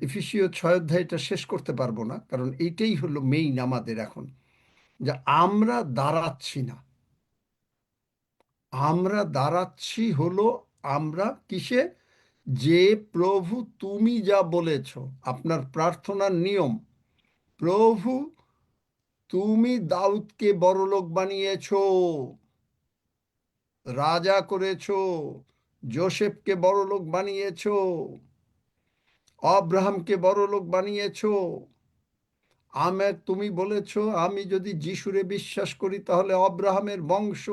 এফেসীয় 6 অধ্যায়টা শেষ করতে পারবো না, কারণ এইটাই হলো মেইন আমাদের এখন, যে আমরা দাঁড়াচ্ছি না, আমরা দাঁড়াচ্ছি হলো আমরা কিসে, যে প্রভু তুমি যা বলেছ, আপনার প্রার্থনার নিয়ম, প্রভু তুমি দাউদকে বড়লোক বানিয়েছো, রাজা করেছো, যোসেফকে বড়লোক বানিয়েছো, আব্রাহামকে বড়লোক বানিয়েছো। তুমি বলেছ আমি যদি যিশুরে বিশ্বাস করি তাহলে আব্রাহামের বংশ,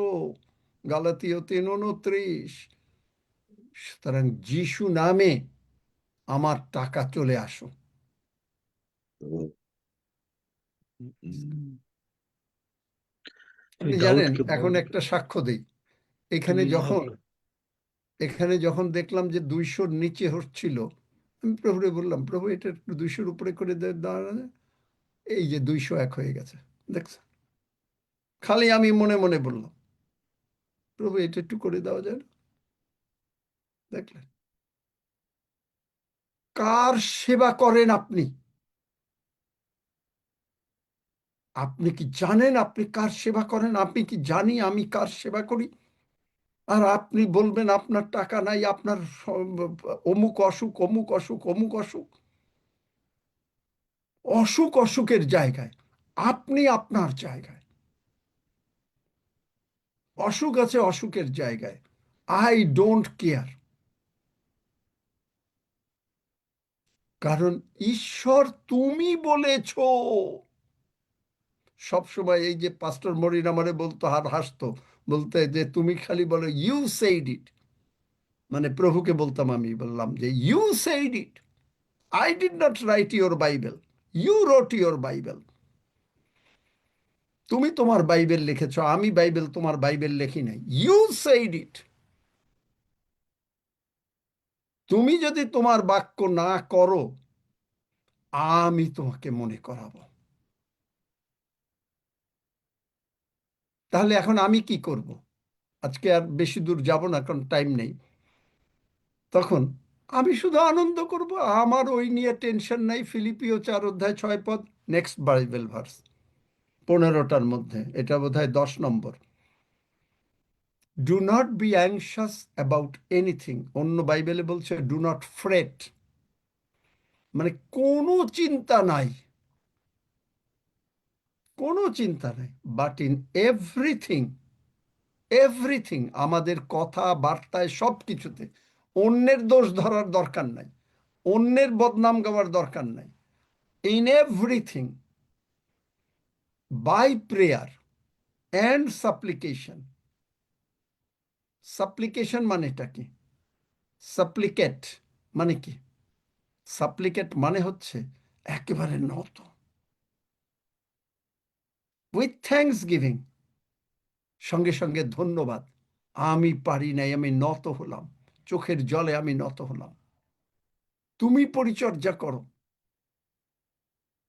গালাতীয় 3:29। সুতরাং যিশু নামে আমার টাকা চলে আসো। আপনি জানেন, এখন একটা সাক্ষ্য দেই। এখানে যখন দেখলাম যে 200-র নিচে হচ্ছিল, আমি প্রভুরে বললাম, প্রভু এটা একটু 200-র উপরে করে দাঁড়ানো। এই যে 201 হয়ে গেছে, দেখছেন? খালি আমি মনে মনে বললাম, প্রভু এটা একটু করে দেওয়া যায় না? দেখলেন কার সেবা করেন আপনি? আপনি কি জানেন আপনি কার সেবা করেন? আপনি কি জানি আমি কার সেবা করি? আর আপনি বলবেন আপনার টাকা নাই, আপনার অমুক অসুখ, অমুক অসুখ, অমুক অসুখ। অসুখ অসুখের জায়গায়, আপনি আপনার জায়গায়। অসুখ আছে অসুখের জায়গায়, আই ডোন্ট কেয়ার। কারণ ঈশ্বর তুমি বলেছ। সবসময় এই যে পাস্টর মরিন আমারে বলতো, আর হাসতো, বলতে যে তুমি খালি বলো ইউ সেইড ইট, মানে প্রভুকে বলতাম, আমি বললাম যে you said it, I did not write your Bible, you wrote your Bible. তুমি তোমার বাইবেল লিখেছ, আমি বাইবেল তোমার বাইবেল লেখি নাই। You said it. তুমি যদি তোমার বাক্য না করো, আমি তোমাকে মনে করাবো। তাহলে এখন আমি কি করব? আজকে আর বেশি দূর যাব না, কারণ টাইম নেই। তখন আমি শুধু আনন্দ করব, আমার ওই নিয়ে টেনশন নাই। ফিলিপিও 4 অধ্যায় 6 পদ, নেক্সট বাইবেল ভার্স, 15টার মধ্যে, এটা বোধহয় 10 number. Do not be anxious about anything. অন্য বাইবেলে বলছে ডু নট ফ্রেট, মানে কোনো চিন্তা নাই, কোনো চিন্তা নাই। বাট ইন এভরিথিং, এভরিথিং, আমাদের কথা বার্তায় সব কিছুতে অন্যের দোষ ধরার দরকার নাই, অন্যের বদনাম গাওয়ার দরকার নাই। In everything by prayer and supplication. Supplication মানেটা কি? সাপ্লিকেট মানে কি? সাপ্লিকেট মানে হচ্ছে একেবারে নত, উইথ থ্যাঙ্কস গিভিং, সঙ্গে সঙ্গে ধন্যবাদ। আমি পারি নাই, আমি নত হলাম, চোখের জলে আমি নত হলাম, তুমি পরিচর্যা করো।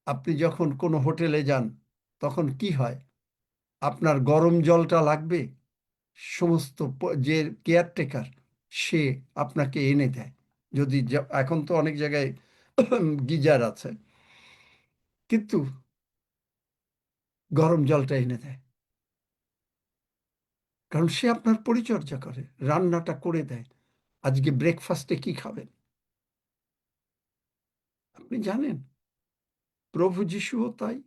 আপনি যখন কোনো হোটেলে যান, তখন কি হয়? আপনার গরম জলটা লাগবে, সমস্ত যে কেয়ারটেকার সে আপনাকে এনে দেয়। যদি এখন তো অনেক জায়গায় গিজার আছে, কিন্তু গরম জলটা এনে দেয়, কারণ সে আপনার পরিচর্যা করে, রান্নাটা করে দেয়। আজকে ব্রেকফাস্টে কি খাবেন আপনি জানেন? প্রভু যিশুও তাই।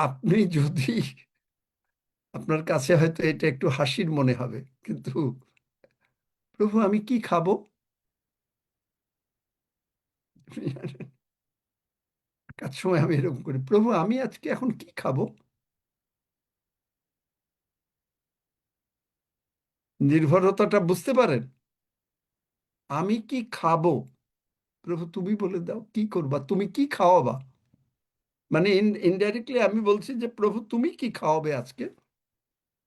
আপনি যদি, আপনার কাছে হয়তো এটা একটু হাসির মনে হবে, কিন্তু প্রভু আমি কি খাবো? কাজ সময় আমি এরকম করি, প্রভু আমি আজকে এখন কি খাবো? নির্ভরতাটা বুঝতে পারেন? আমি কি খাবো? প্রভু তুমি বলে দাও কি করবা, তুমি কি খাওয়াবা। মানে ইনডাইরেক্টলি আমি বলছি যে প্রভু তুমি কি খাওয়াবে আজকে,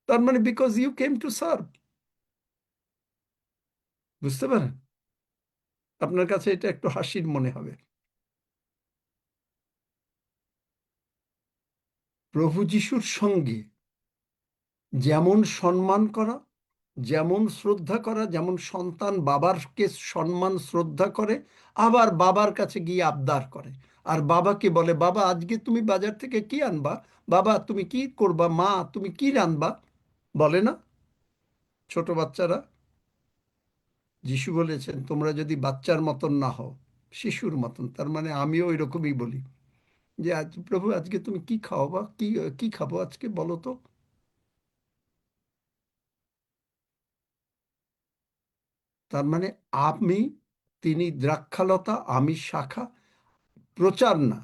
তার মানে because you came to serve. বুঝতে পারেন? আপনার কাছে এটা একটু হাসির মনে হবে। প্রভু যিশুর সঙ্গে যেমন সম্মান করা, যেমন শ্রদ্ধা করা, যেমন সন্তান বাবারকে সম্মান শ্রদ্ধা করে, আবার বাবার কাছে গিয়ে আবদার করে, আর বাবাকে বলে বাবা আজকে তুমি বাজার থেকে কি আনবা, বাবা তুমি কি করবা, মা তুমি কি রান্নবা, বলে না ছোট বাচ্চারা? যিশু বলেছেন তোমরা যদি বাচ্চার মতন না হও, শিশুর মতন, তার মানে আমিও ওই রকমই বলি যে আজ প্রভু আজকে তুমি কি খাওয়াবা, কি কি খাবো আজকে বলো তো। তার মানে আমি, তিনি দ্রাক্ষালতা আমি শাখা, প্রচার না।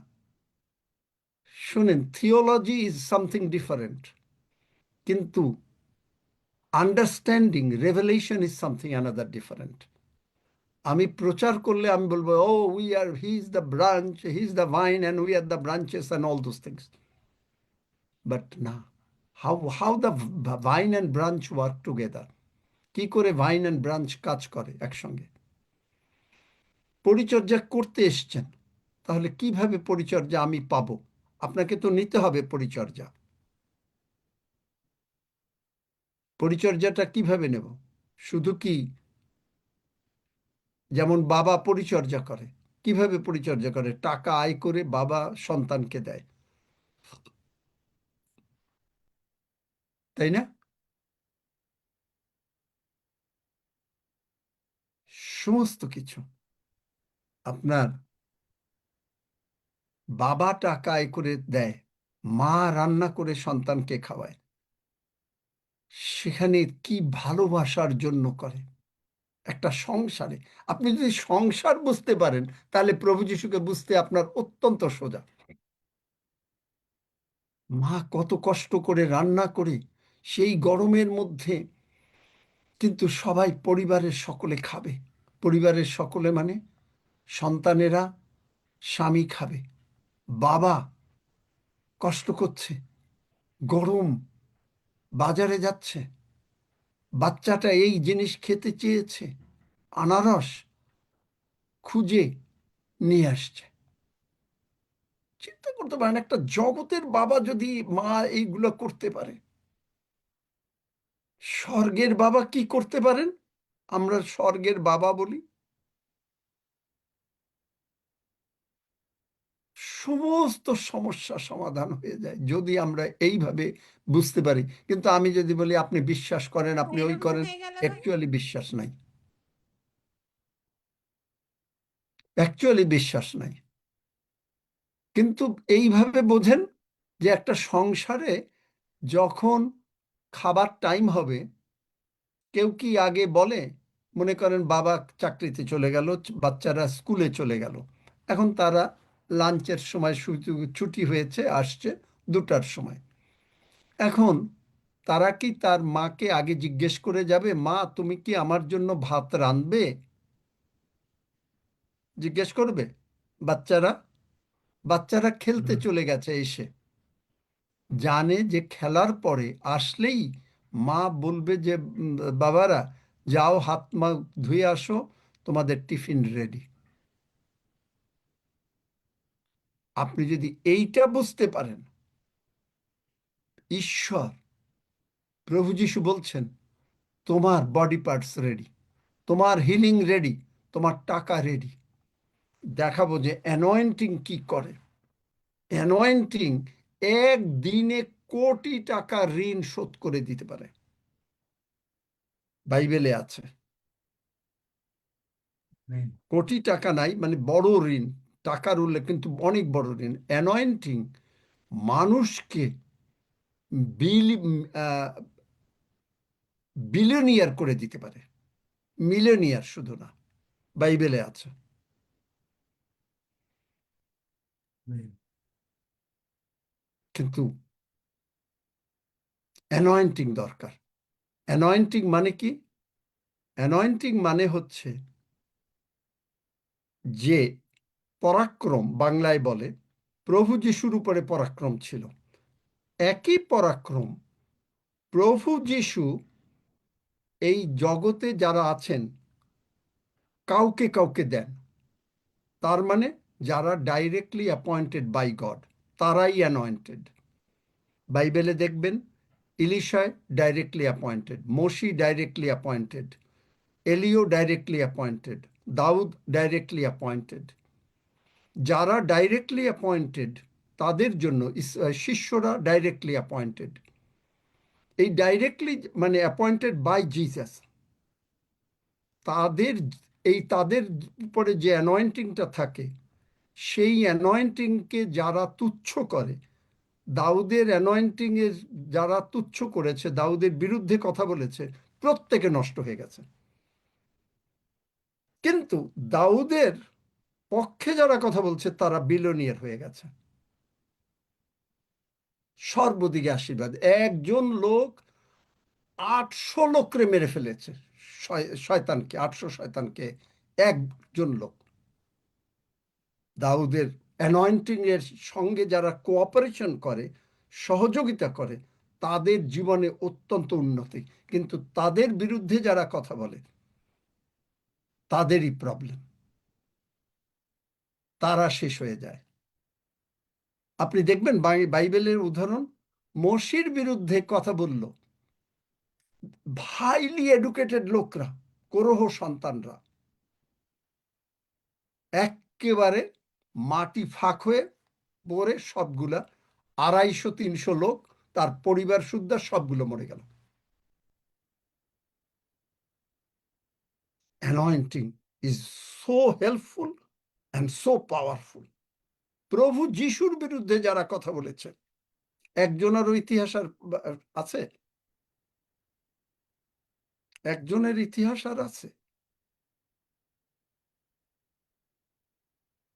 শুনেন, থিওলজি ইজ সামথিং ডিফারেন্ট, কিন্তু understanding revelation is something another different. আমি প্রচার করলে আমি বলবো ও we are, he is the branch, he is the vine and we are the branches and all those things. But না, how the vine and branch work together. কি করে vine and branch কাজ করে একসঙ্গে? পরিচর্যা করতে এসছেন, তাহলে কিভাবে পরিচর্যা আমি পাবো? আপনাকে তো নিতে হবে পরিচর্যা। পরিচর্যাটা কিভাবে নেব? শুধু কি যেমন বাবা পরিচর্যা করে, কিভাবে পরিচর্যা করে? টাকা আয় করে বাবা সন্তানকে দেয়, তাই না? সমস্ত কিছু আপনার বাবা টাকা আয় করে দেয়, মা রান্না করে সন্তানকে খাওয়ায়। সেখানে কি ভালোবাসার জন্য করে একটা সংসারে। আপনি যদি সংসার বুঝতে পারেন, তাহলে প্রভু যিশুকে বুঝতে আপনার অত্যন্ত সোজা। মা কত কষ্ট করে রান্না করে সেই গরমের মধ্যে, কিন্তু সবাই পরিবারের সকলে খাবে। পরিবারের সকলে মানে সন্তানেরা, স্বামী খাবে, বাবা কষ্ট করছে, গরম, বাজারে যাচ্ছে, বাচ্চাটা এই জিনিস খেতে চেয়েছে, আনারস, খুঁজে নিয়ে আসছে। চিন্তা করতে পারেন, একটা জগতের বাবা যদি মা এইগুলো করতে পারে, স্বর্গের বাবা কি করতে পারেন? আমরা স্বর্গের বাবা বলি। সমস্ত সমস্যা সমাধান হয়ে যায় যদি আমরা এইভাবে বুঝতে পারি। কিন্তু আমি যদি বলি আপনি বিশ্বাস করেন, আপনি ওই করেন, অ্যাকচুয়ালি বিশ্বাস নাই, অ্যাকচুয়ালি বিশ্বাস নাই। কিন্তু এইভাবে বোঝেন যে একটা সংসারে যখন খাবার টাইম হবে, কেউ কি আগে বলে, মনে করেন বাবা চাকরিতে চলে গেল, বাচ্চারা স্কুলে চলে গেল, এখন তারা লাঞ্চের সময় ছুটি হয়েছে, আসছে 2টার সময়। এখন তারা কি তার মাকে আগে জিজ্ঞেস করে যাবে, মা তুমি কি আমার জন্য ভাত রাঁধবে? জিজ্ঞেস করবে? বাচ্চারা বাচ্চারা খেলতে চলে গেছে, এসে জানে যে খেলার পরে আসলেই মা বলবে যে বাবারা যাও হাত মুখ ধুয়ে আসো, তোমাদের টিফিন রেডি। আপনি যদি এইটা বুঝতে পারেন, ঈশ্বর প্রভু যিশু বলছেন তোমার বডি পার্টস রেডি, তোমার হিলিং রেডি, তোমার টাকা রেডি। দেখাবো যে অ্যানয়েন্টিং কি করে। অ্যানয়েন্টিং একদিনে কোটি টাকা ঋণ শোধ করে দিতে পারে, বাইবেলে আছে। কোটি টাকা নাই, মানে বড় ঋণ, টাকার উল্লেখ কিন্তু অনেক বড় ঋণ। অ্যানয়েন্টিং মানুষকে বিলিয়নিয়ার করে দিতে পারে, মিলিয়নিয়ার শুধু না, বাইবেলে আছে। কিন্তু অ্যানয়েন্টিং দরকার। অ্যানয়েন্টিং মানে কি? অ্যানয়েন্টিং মানে হচ্ছে যে পরাক্রম, বাংলায় বলে প্রভু যিশুর উপরে পরাক্রম ছিল, একই পরাক্রম প্রভু যিশু এই জগতে যারা আছেন কাউকে কাউকে দেন। তার মানে যারা ডাইরেক্টলি অ্যাপয়েন্টেড বাই গড, তারাই অ্যানয়েন্টেড। বাইবেলে দেখবেন ইলিশায় directly appointed, মোশি directly appointed, এলিও directly appointed, দাউদ ডাইরেক্টলি অ্যাপয়েন্টেড। যারা ডাইরেক্টলি অ্যাপয়েন্টেড তাদের জন্য শিষ্যরা ডাইরেক্টলি অ্যাপয়েন্টেড। এই ডাইরেক্টলি মানে অ্যাপয়েন্টেড বাই জিসাস, তাদের উপরে যে অ্যানয়েন্টিংটা থাকে, সেই অ্যানয়েন্টিংকে যারা তুচ্ছ করে, দাউদের অ্যানয়েন্টিং এর যারা তুচ্ছ করেছে, দাউদের বিরুদ্ধে কথা বলেছে, প্রত্যেকে নষ্ট হয়ে গেছে। কিন্তু দাউদের পক্ষে যারা কথা বলছে তারা বিলিয়নিয়ার হয়ে গেছে। সর্বদিকে আশীর্বাদ। একজন লোক 800 লোকরে মেরে ফেলেছে, শয়তানকে, 800 শয়তানকে একজন লোক। দাউদের অ্যানয়েন্টিং এর সঙ্গে যারা কোঅপারেশন করে, সহযোগিতা করে, তাদের জীবনে অত্যন্ত উন্নতি। কিন্তু তাদের বিরুদ্ধে যারা কথা বলে তাদেরই প্রবলেম, তারা শেষ হয়ে যায়। আপনি দেখবেন বাইবেলের উদাহরণ, মোশির বিরুদ্ধে কথা বলল হাইলি এডুকেটেড লোকরা, কোরহ সন্তানরা, একেবারে মাটি ফাঁক হয়ে পড়ে সবগুলা 250-300 লোক, তার পরিবার সুদ্ধা সবগুলো মরে গেল। Anointing is so helpful and so powerful. প্রভু যিশুর বিরুদ্ধে যারা কথা বলেছে, একজনেরও ইতিহাস আর আছে? একজনের ইতিহাস আর আছে?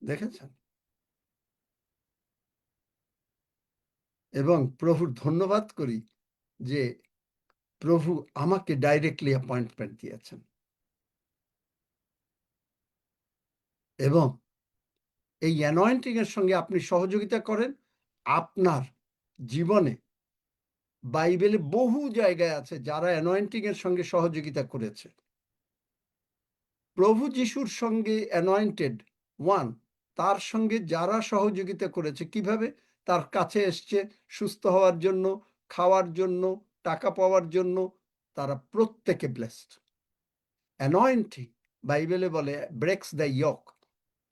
দেখেছেন? এবং প্রভুর ধন্যবাদ করি যে প্রভু আমাকে ডাইরেক্টলি অ্যাপয়েন্টমেন্ট দিয়েছেন, এবং এই অ্যানয়েন্টিং এর সঙ্গে আপনি সহযোগিতা করেন। আপনার জীবনে বাইবেলে বহু জায়গায় আছে যারা অ্যানয়েন্টিং এর সঙ্গে সহযোগিতা করেছে। প্রভু যিশুর সঙ্গে অ্যানয়েন্টেড ওয়ান, তার সঙ্গে যারা সহযোগিতা করেছে, কিভাবে তার কাছে এসছে সুস্থ হওয়ার জন্য, খাওয়ার জন্য, টাকা পাওয়ার জন্য, তারা প্রত্যেকে ব্লেসড। অ্যানয়েন্টিং বাইবেলে বলে ব্রেকস দ্য ইয়ক,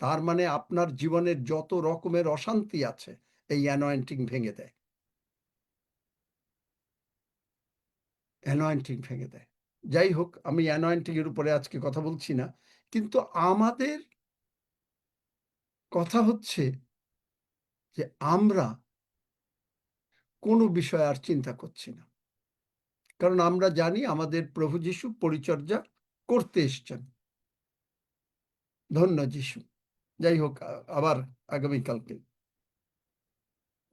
তার মানে আপনার জীবনের যত রকমের অশান্তি আছে এই অ্যানয়েন্টিং ভেঙে দেয়। অ্যানয়েন্টিং ভেঙে দেয়। যাই হোক, আমি অ্যানয়েন্টিং এর উপরে আজকে কথা বলছি না, কিন্তু আমাদের কথা হচ্ছে যে আমরা কোনো বিষয় আর চিন্তা করছি না, কারণ আমরা জানি আমাদের প্রভু যিশু পরিচর্যা করতে এসছেন। ধন্য যিশু। যাই হোক, আবার আগামীকালকে।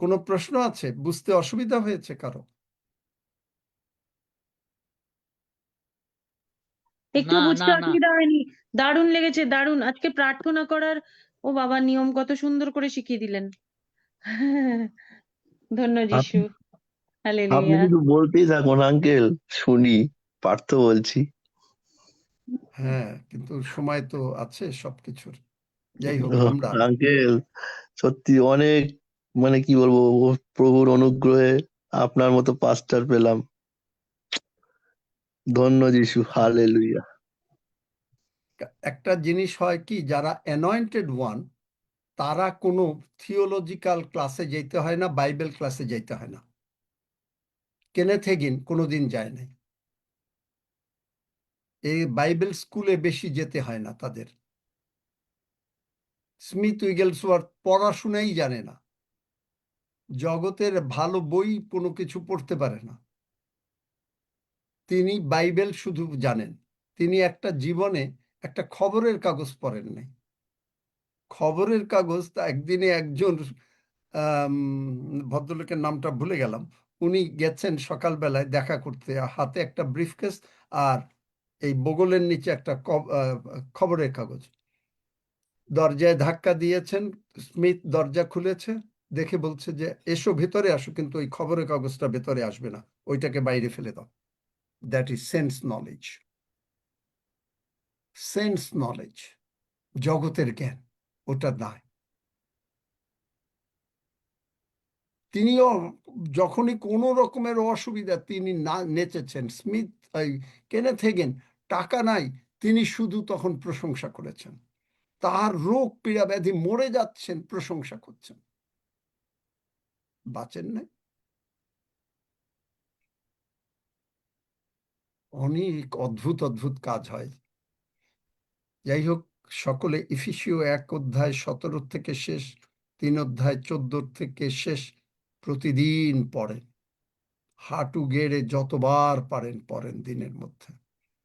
কোনো প্রশ্ন আছে? বুঝতে অসুবিধা হয়েছে কারো? একটু বুঝতে অসুবিধা হয়নি, দারুণ লেগেছে, দারুণ। আজকে প্রার্থনা করার ও বাবা নিয়ম কত সুন্দর করে শিখিয়ে দিলেন। ধন্য যিশু। আপনি হালেলুয়া। শুধু বলতেই থাকুন আঙ্কেল, শুনি। পার্থ বলছি। হ্যাঁ, কিন্তু সময় তো আছে সবকিছুর। যাই হোক, আমরা আঙ্কেল সত্যি অনেক, মানে কি বলবো, প্রভুর অনুগ্রহে আপনার মতো পাস্টার পেলাম। ধন্য যিশু, হালেলুয়া। একটা জিনিস হয় কি, যারা অ্যানয়েন্টেড ওয়ান তারা কোনো থিওলজিক্যাল ক্লাসে যেতে হয় না, বাইবেল ক্লাসে যেতে হয় না। কেনেথ হেগিন কোনোদিন যায় নাই। এই বাইবেল স্কুলে বেশি যেতে হয় না তাদের। স্মিথ উইগেলসওয়ার্থ পড়াশোনাই জানে না, জগতের ভালো বই কোনো কিছু পড়তে পারে না, তিনি বাইবেল শুধু জানেন। তিনি একটা জীবনে একটা খবরের কাগজ পড়েন নাই। খবরের কাগজ একদিনে একজন ভদ্রলোকের নামটা ভুলে গেলাম, উনি গেছেন সকালবেলায় দেখা করতে, হাতে একটা ব্রিফকেস আর এই বগলের নিচে একটা খবরের কাগজ। দরজায় ধাক্কা দিয়েছেন, স্মিথ দরজা খুলেছে, দেখে বলছে যে এসো ভেতরে আসো, কিন্তু ওই খবরের কাগজটা ভেতরে আসবে না, ওইটাকে বাইরে ফেলে দাও। That is sense knowledge. Sense knowledge, জগতের জ্ঞান, ওটা নাই। তিনিও যখনই কোনো রকমের অসুবিধা তিনি না নেচেছেন। স্মিথ কেনেথ হেগেন টাকা নাই, তিনি শুধু তখন প্রশংসা করেছেন। তার রোগ পীড়া ব্যাধি, মরে যাচ্ছেন, প্রশংসা করছেন, বাঁচেন নাই। অনেক অদ্ভুত অদ্ভুত কাজ হয়। যাই হোক, সকলে ইফিসীয় 1:17 থেকে শেষ, 3:14 থেকে শেষ প্রতিদিন পড়েন। হাঁটু গেড়ে যতবার পারেন পড়েন দিনের মধ্যে,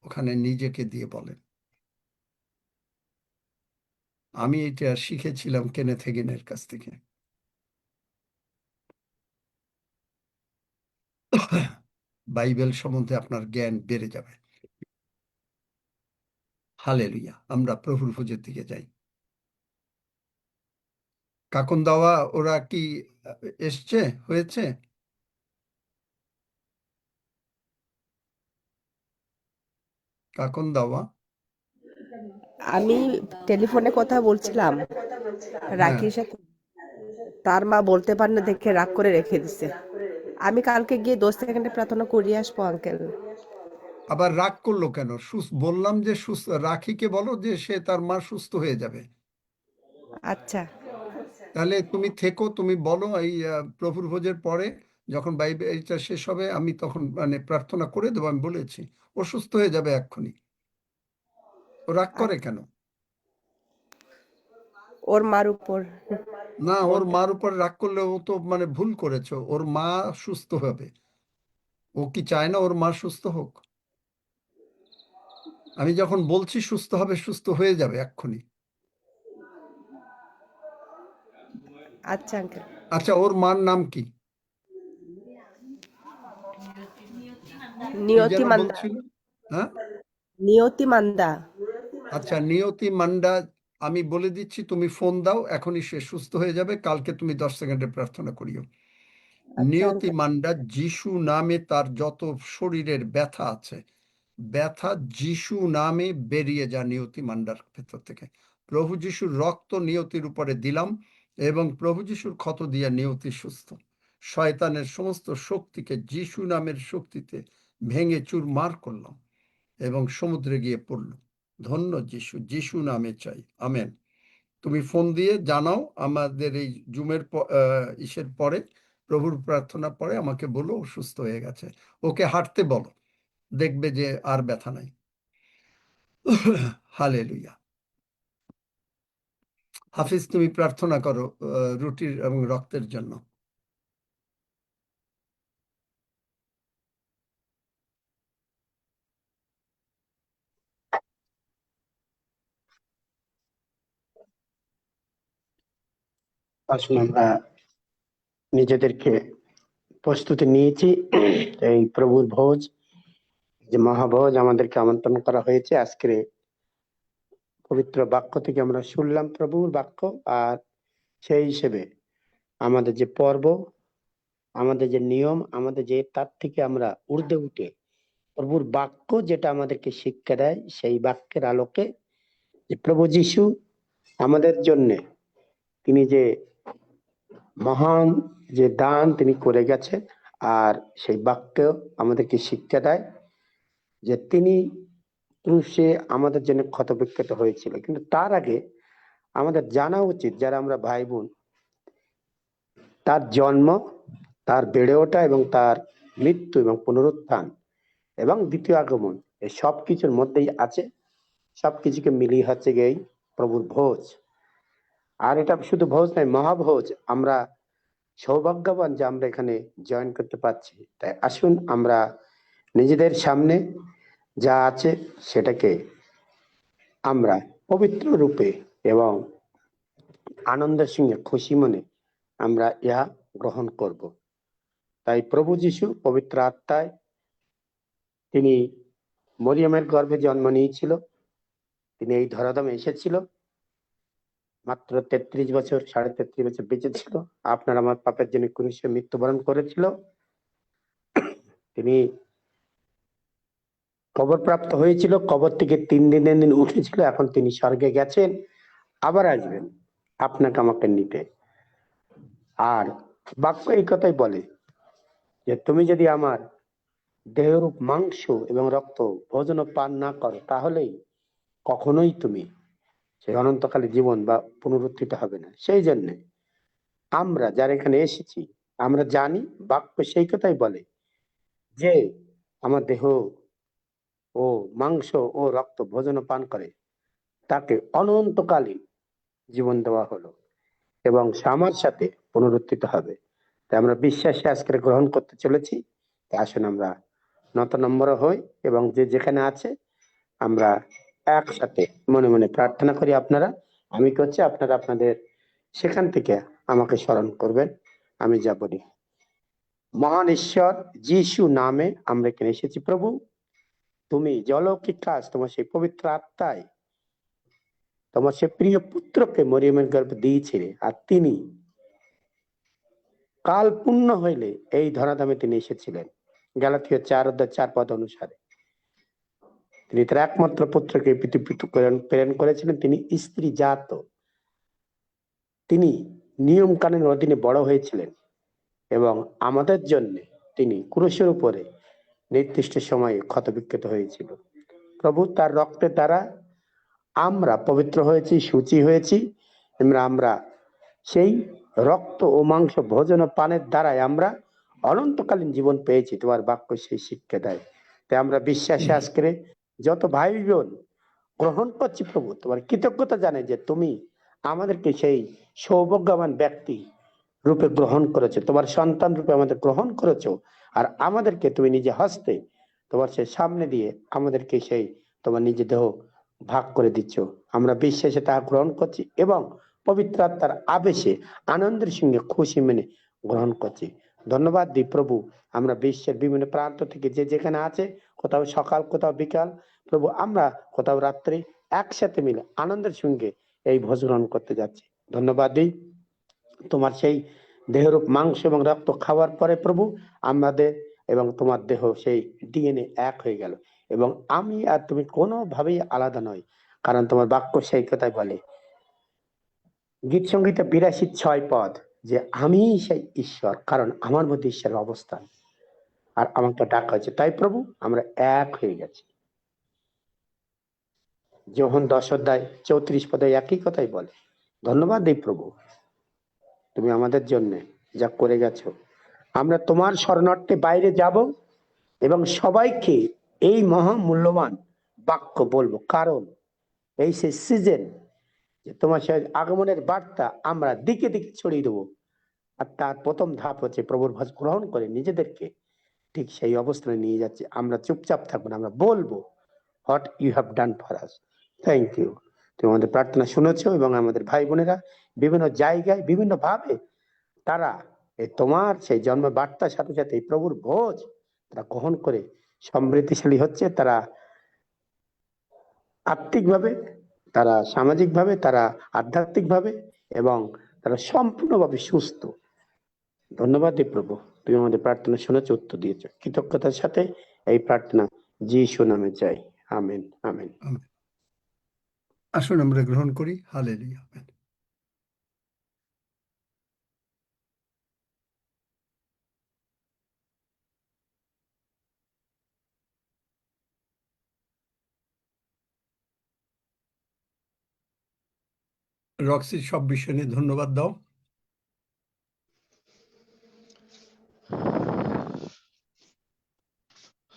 ওখানে নিজেকে দিয়ে বলেন। আমি এটা শিখেছিলাম কেনেথ হেগেনের কাছ থেকে। বাইবেল সম্বন্ধে আপনার জ্ঞান বেড়ে যাবে। হালেলুয়া। আমরা প্রভুর ভোজের দিকে যাই। কাকুন দাওয়া ওরা কি এসছে, হয়েছে? কাকুন দাওয়া, আমি টেলিফোনে কথা বলছিলাম হ্যাঁ, রাখির সাথে, তার মা বলতে পারে না দেখে রাগ করে রেখে দিছে। আমি কালকে গিয়ে 10 সেকেন্ডে প্রার্থনা করিয়ে আসবো আঙ্কেল। আবার রাগ করলো কেন? বললাম যে সুস্থ, রাখিকে বলো যে সে তার মা সুস্থ হয়ে যাবে। আচ্ছা, তাহলে তুমি থেকো, তুমি বলো এই প্রভুর ভোজের পরে যখন বাইবেল এটা শেষ হবে আমি তখন মানে প্রার্থনা করে দেবো। আমি বলেছি ও সুস্থ হয়ে যাবে এক্ষুনি। ও রাগ করে কেন? ওর মার উপর না, ওর বলতে মার উপর রাগ করলে ও তো মানে ভুল করেছে। ওর মা সুস্থ হবে। ও কি চায় না ওর মা সুস্থ হোক? আমি যখন বলছি সুস্থ হবে, সুস্থ হয়ে যাবে এক্ষুনি। আচ্ছা আঙ্কেল। আচ্ছা, ওর মার নাম কি? কি নিয়তি যেন মান্দা। বলছিল? হ্যাঁ, নিয়তি মান্দা। আচ্ছা, নিয়তি মান্ডা। আমি বলে দিচ্ছি, তুমি ফোন দাও, এখনই সে সুস্থ হয়ে যাবে। কালকে তুমি 10 সেকেন্ডে প্রার্থনা করিও। আচ্ছা নিয়তি আঙ্কেল। মান্ডা, যিশু নামে তার যত শরীরের ব্যথা আছে ব্যথা যিশু নামে বেরিয়ে যা নিয়তি মান্ডার ভেতর থেকে। প্রভু যিশুর রক্ত নিয়তির উপরে দিলাম এবং প্রভু যিশুর ক্ষত দিয়া নিয়তি সুস্থ। শয়তানের সমস্ত শক্তিকে যিশু নামের শক্তিতে ভেঙে চুরমার করলাম এবং সমুদ্রে গিয়ে পড়ল। ধন্য যিশু, যিশু নামে চাই, আমেন। তুমি ফোন দিয়ে জানাও আমাদের এই জুমের ইসের পরে, প্রভুর প্রার্থনা পরে আমাকে বলো ও সুস্থ হয়ে গেছে। ওকে হাঁটতে বলো, দেখবে যে আর ব্যথা নাই। হালেলুয়া। হাফিজ, তুমি প্রার্থনা করো রুটির এবং রক্তের জন্য। আসুন আমরা নিজেদেরকে প্রস্তুতি নিয়েছি এই প্রভুর ভোজ, যে মহাভোজ আমাদেরকে আমন্ত্রণ করা হয়েছে। আজকের পবিত্র বাক্য থেকে আমরা শুনলাম প্রভুর বাক্য, আর সেই হিসেবে আমাদের যে পর্ব, আমাদের যে নিয়ম, আমাদের যে তার থেকে আমরা ঊর্ধ্বে উঠে প্রভুর বাক্য যেটা আমাদেরকে শিক্ষা দেয়, সেই বাক্যের আলোকে যে প্রভু যিশু আমাদের জন্য তিনি যে মহান যে দান তিনি করে গেছেন, আর সেই বাক্য আমাদেরকে শিক্ষা দেয় যে তিনি ক্রুশে আমাদের জন্য ক্ষতবিক্ষত হয়েছিল। কিন্তু তার আগে আমাদের জানা উচিত, যারা আমরা ভাই বোন, তার জন্ম, তার বেড়ে ওঠা এবং তার মৃত্যু এবং পুনরুত্থান এবং দ্বিতীয় আগমন, এই সব কিছুর মধ্যেই আছে। সবকিছুকে মিলিয়ে হচ্ছে এই প্রভুর ভোজ। আর এটা শুধু ভোজ নয়, মহাভোজ। আমরা সৌভাগ্যবান যে আমরা এখানে জয়েন করতে পারছি। তাই আসুন আমরা নিজেদের সামনে যা আছে সেটাকে আমরা পবিত্র রূপে এবং আনন্দের সঙ্গে খুশি মনে আমরা ইহা গ্রহণ করব। তাই প্রভু যিশু পবিত্র আত্মায় তিনি মরিয়মের গর্ভে জন্ম নিয়েছিল, তিনি এই ধরাধামে এসেছিল, মাত্র 33 বছর, 33.5 বছর বেঁচে ছিল, আপনার আমার পাপের জন্য ক্রুশে মৃত্যুবরণ করেছিল। তিনি কবর প্রাপ্ত হয়েছিল, কবর থেকে 3 দিন উঠেছিল, এখন তিনি স্বর্গে গেছেন, আবার আসবেন আপনাকে আমাকে নিতে। আর বাক্য এই কথাই বলে যে তুমি যদি আমার দেহরূপ মাংস এবং রক্ত ভোজন পান না করো, তাহলেই কখনোই তুমি সেই অনন্তকালী জীবন বা পুনরুত্থিত হবে না। সেই জন্য আমরা যারা এখানে এসেছি, আমরা জানি বাক্য সেই কথাই বলে যে আমার দেহ ও মাংস ও রক্ত ভোজন পান করে তাকে অনন্তকালীন জীবন দেওয়া হলো এবং সে আমার সাথে পুনরুত্থিত হবে। তাই আমরা বিশ্বাসে আজকে গ্রহণ করতে চলেছি। তাই আসুন আমরা নত নম্বর হই এবং যে যেখানে আছে আমরা একসাথে মনে মনে প্রার্থনা করি। আপনারা আমি করছি, আপনারা আপনাদের সেখান থেকে আমাকে স্মরণ করবেন। আমি যা বলি, মহান ঈশ্বর যিশু নামে আমরা এখানে এসেছি। প্রভু, তুমি যে অলৌকিক কাজ তোমার সেই পবিত্র আত্মায় তোমার সে প্রিয় পুত্রকে মরিয়মের গর্ভে দিয়েছিলে, আর তিনি কাল পূর্ণ হইলে এই ধরাধামে তিনি এসেছিলেন। গালাতীয় 4:4 অনুসারে তিনি তার একমাত্র পুত্রকে পৃথিবীতে প্রেরণ করেছিলেন। তিনি স্ত্রী জাত, তিনি নিয়ম কানুনের অধীনে বড় হয়েছিলেন এবং আমাদের জন্য তিনি ক্রুশের উপরে নির্দিষ্ট সময়ে ক্ষতবিক্ষত হয়েছিল। প্রভু, তার রক্তের দ্বারা আমরা পবিত্র হয়েছি, সূচি হয়েছি। আমরা সেই রক্ত ও মাংস ভোজন ও পানের দ্বারাই আমরা অনন্তকালীন জীবন পেয়েছি। তোমার বাক্য সেই শিক্ষা দেয়। তাই আমরা বিশ্বাসে আজকে যত ভাই বোন গ্রহণ করছি, প্রভু তোমার কৃতজ্ঞতা জানে যে তুমি আমাদেরকে সেই সৌভাগ্যবান ব্যক্তি রূপে গ্রহণ করেছো, তোমার সন্তান রূপে আমাদের গ্রহণ করেছো, আর আমাদেরকে তুমি নিজে হস্তে তোমার সেই সামনে দিয়ে আমাদেরকে সেই তোমার নিজে দেহ ভাগ করে দিচ্ছ। আমরা বিশ্বাসে তা গ্রহণ করছি এবং পবিত্র আত্মার আবেশে আনন্দের সঙ্গে খুশি মেনে গ্রহণ করছি। ধন্যবাদ দিই প্রভু। আমরা বিশ্বের বিভিন্ন প্রান্ত থেকে যে যেখানে আছে, কোথাও সকাল, কোথাও বিকাল, প্রভু আমরা কোথাও রাত্রে একসাথে মিলে আনন্দের সঙ্গে এই ভোজ গ্রহণ করতে যাচ্ছি। ধন্যবাদ দিই তোমার সেই দেহরূপ মাংস এবং রক্ত খাওয়ার পরে প্রভু আমাদের এবং তোমার দেহ সেই ডিএনএ এক হয়ে গেল। এবং আমি আর তুমি কোনোভাবেই আলাদা নয়, কারণ তোমার বাক্য সেই কথাই বলে, গীত সংগীত 82:6 যে আমি সেই ঈশ্বর, কারণ আমার মধ্যে ঈশ্বরের অবস্থান আর আমাকে ডাকা হয়েছে। তাই প্রভু আমরা এক হয়ে গেছি। যোহন 10:34 একই কথাই বলে। ধন্যবাদ এই প্রভু, তুমি আমাদের জন্য যা করে গেছো। আমরা তোমার শরণার্থে বাইরে যাব এবং সবাইকে এই মহামূল্যবান বাক্য বলবো, কারণ এই সেই সিজন যে তোমার সেই আগমনের বার্তা আমরা দিকে দিকে ছড়িয়ে দেবো। আর তার প্রথম ধাপ হচ্ছে প্রভুর ভাষ গ্রহণ করে নিজেদেরকে ঠিক সেই অবস্থানে নিয়ে যাচ্ছে। আমরা চুপচাপ থাকবো না, আমরা বলবো what you have done for us. Thank you. তুমি আমাদের প্রার্থনা শুনেছো এবং আমাদের ভাই বোনেরা বিভিন্ন জায়গায় বিভিন্ন ভাবে তারা এই তোমার সেই জন্ম বার্তার সাথে সাথে এই প্রভুর ভোজ তারা গ্রহণ করে সমৃদ্ধিশালী হচ্ছে। তারা আত্মিকভাবে, তারা সামাজিকভাবে, তারা আধ্যাত্মিকভাবে এবং তারা সম্পূর্ণভাবে সুস্থ। ধন্যবাদ এই প্রভু, তুমি আমাদের প্রার্থনা শুনেছো, উত্তর দিয়েছো। কৃতজ্ঞতার সাথে এই প্রার্থনা যিশু নামে চাই, আমেন আমেন। আমেন। আসুন আমরা গ্রহণ করি। হালেলুয়া। আমেন। রক্সি, সব বিষয় নিয়ে ধন্যবাদ দাও।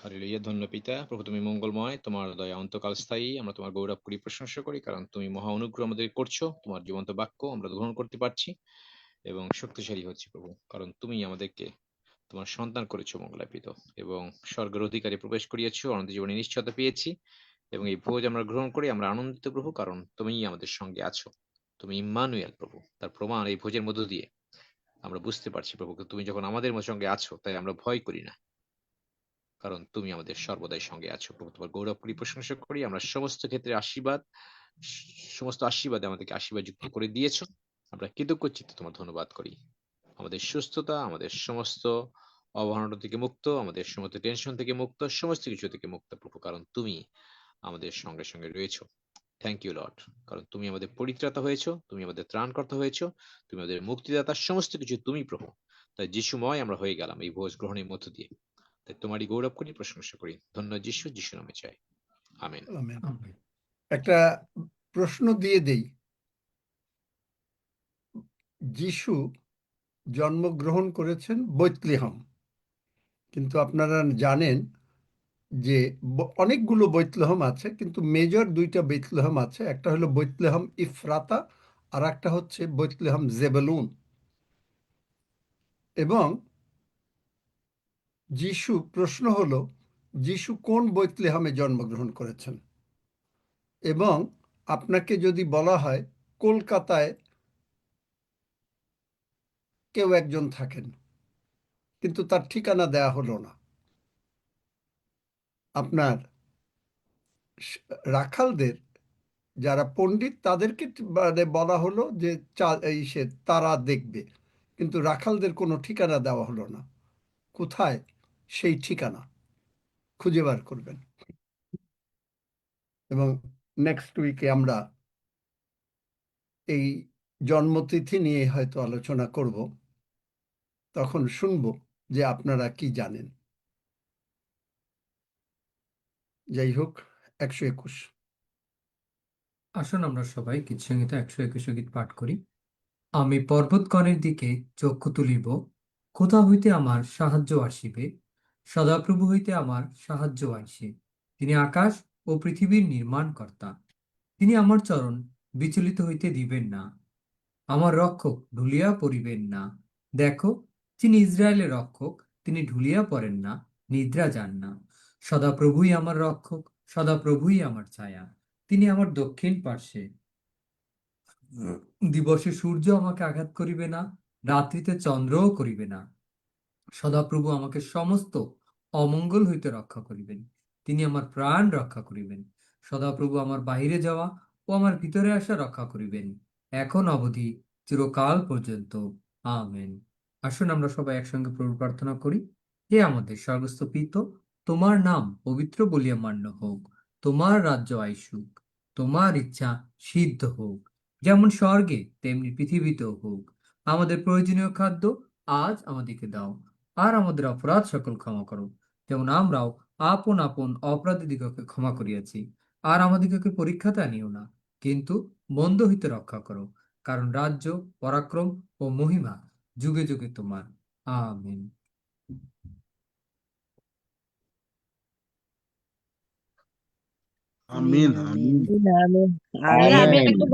হালেলুয়া। ধন্য পিতা, প্রভু তুমি মঙ্গলময়, তোমার দয়া অন্তকাল স্থায়ী। আমরা তোমার গৌরব করি, প্রশংসা করি, কারণ তুমি মহা অনুগ্রহ আমাদের করছো। তোমার জীবন্ত বাক্য আমরা গ্রহণ করতে পারছি এবং শক্তিশালী হচ্ছি প্রভু, কারণ তুমি আমাদেরকে তোমার সন্তান করেছো মঙ্গলাপিত, এবং স্বর্গের অধিকারে প্রবেশ করিয়েছো, অনন্ত জীবনে নিশ্চয়তা পেয়েছি। এবং এই ভোজ আমরা গ্রহণ করি, আমরা আনন্দিত প্রভু, কারণ তুমিই আমাদের সঙ্গে আছো। তুমি ইম্মানুয়েল প্রভু, তার প্রমাণ এই ভোজের মধ্য দিয়ে আমরা বুঝতে পারছি প্রভু, তুমি যখন আমাদের সঙ্গে আছো তাই আমরা ভয় করি না, কারণ তুমি আমাদের সর্বদাই সঙ্গে আছো প্রভু। তোমার গৌরব করি, প্রশংসা করি। আমরা সমস্ত ক্ষেত্রে সমস্ত আশীর্বাদে আমাদেরকে আশীর্বাদ যুক্ত করে দিয়েছো। আমরা কৃতজ্ঞ চিত্তে তোমার ধন্যবাদ করি। আমাদের সুস্থতা, আমাদের সমস্ত অবহেলনা থেকে মুক্ত, আমাদের সমস্ত টেনশন থেকে মুক্ত, সমস্ত কিছু থেকে মুক্ত প্রভু, কারণ তুমি আমাদের সঙ্গে সঙ্গে রয়েছো। থ্যাংক ইউ লর্ড, কারণ তুমি আমাদের পরিত্রাতা হয়েছো, তুমি আমাদের ত্রাণকর্তা হয়েছো, তুমি আমাদের মুক্তিদাতা, সমস্ত কিছু তুমি প্রভু। তাই যিশুময় আমরা হয়ে গেলাম এই ভোজ গ্রহণের মধ্য দিয়ে। তাই তোমারই গৌরব করি, প্রশংসা করি। ধন্য যিশু, যিশু নামে চাই, আমেন। আমেন। একটা প্রশ্ন দিয়ে দেই। যিশু জন্মগ্রহণ করেছেন বৈতলেহম, কিন্তু আপনারা জানেন যে অনেকগুলো বৈতলেহম আছে, কিন্তু মেজর দুইটা বৈতলেহম আছে। একটা হলো বৈতলেহম ইফরাতা, আর একটা হচ্ছে বৈতলেহম জেবেলুন। এবং যিশু, প্রশ্ন হলো যিশু কোন বৈতলেহমে জন্মগ্রহণ করেছেন? এবং আপনাকে যদি বলা হয় কলকাতায় কেউ একজন থাকেন, কিন্তু তার ঠিকানা দেয়া হলো না, আপনার রাখালদের যারা পণ্ডিত তাদেরকে মানে বলা হলো যে সে তারা দেখবে, কিন্তু রাখালদের কোনো ঠিকানা দেওয়া হলো না। কোথায় সেই ঠিকানা খুঁজে বার করবেন। এবং নেক্সট উইকে আমরা এই জন্মতিথি নিয়ে হয়তো আলোচনা করব, তখন শুনবো যে আপনারা কি জানেন। যাই হোক, 121। আসুন আমরা সবাই গীতসংহিতা 121 গীত পাঠ করি। আমি পর্বতগণের দিকে চক্ষু তুলিব, কোথা হইতে আমার সাহায্য আসিবে? সদাপ্রভু হইতে আমার সাহায্য আসে। তিনি আকাশ ও পৃথিবীর নির্মাণকর্তা। তিনি আমার চরণ বিচলিত হইতে দিবেন না, আমার রক্ষক ঢুলিয়া পড়িবেন না। দেখো, যিনি ইসরায়েলের রক্ষক, তিনি ঢুলিয়া পড়েন না, নিদ্রা যান না। সদাপ্রভুই আমার রক্ষক, সদাপ্রভুই আমার ছায়া। তিনি আমার দক্ষিণ পার্শ্বে। দিবসে সূর্য আমাকে আঘাত করিবে না, রাত্রিতে চন্দ্রও করিবে না। সদাপ্রভু আমাকে সমস্ত অমঙ্গল হইতে রক্ষা করিবেন। তিনি আমার প্রাণ রক্ষা করিবেন। সদাপ্রভু আমার বাহিরে যাওয়া ও আমার ভিতরে আসা রক্ষা করিবেন, এখন অবধি চিরকাল পর্যন্ত। আমেন। আসুন আমরা সবাই একসঙ্গে প্রভু প্রার্থনা করি। হে আমাদের স্বর্গস্থ পিতা, তোমার নাম পবিত্র বলিয়া মান্য হোক, তোমার রাজ্য আইসুক, তোমার ইচ্ছা সিদ্ধ হোক, যেমন স্বর্গে তেমনি পৃথিবীতেও হোক। আমাদের প্রয়োজনীয় খাদ্য আজ আমাদেরকে দাও, আর আমাদের অপরাধ সকল ক্ষমা করো, যেমন আমরাও আপন আপন অপরাধীদিগকে ক্ষমা করিয়াছি। আর আমাদিগকে পরীক্ষাতে আনিও না, কিন্তু মন্দ হইতে রক্ষা করো, কারণ রাজ্য, পরাক্রম ও মহিমা যুগে যুগে তোমার। আমেন। আমিন, আমিন। আমি আমেন। একটু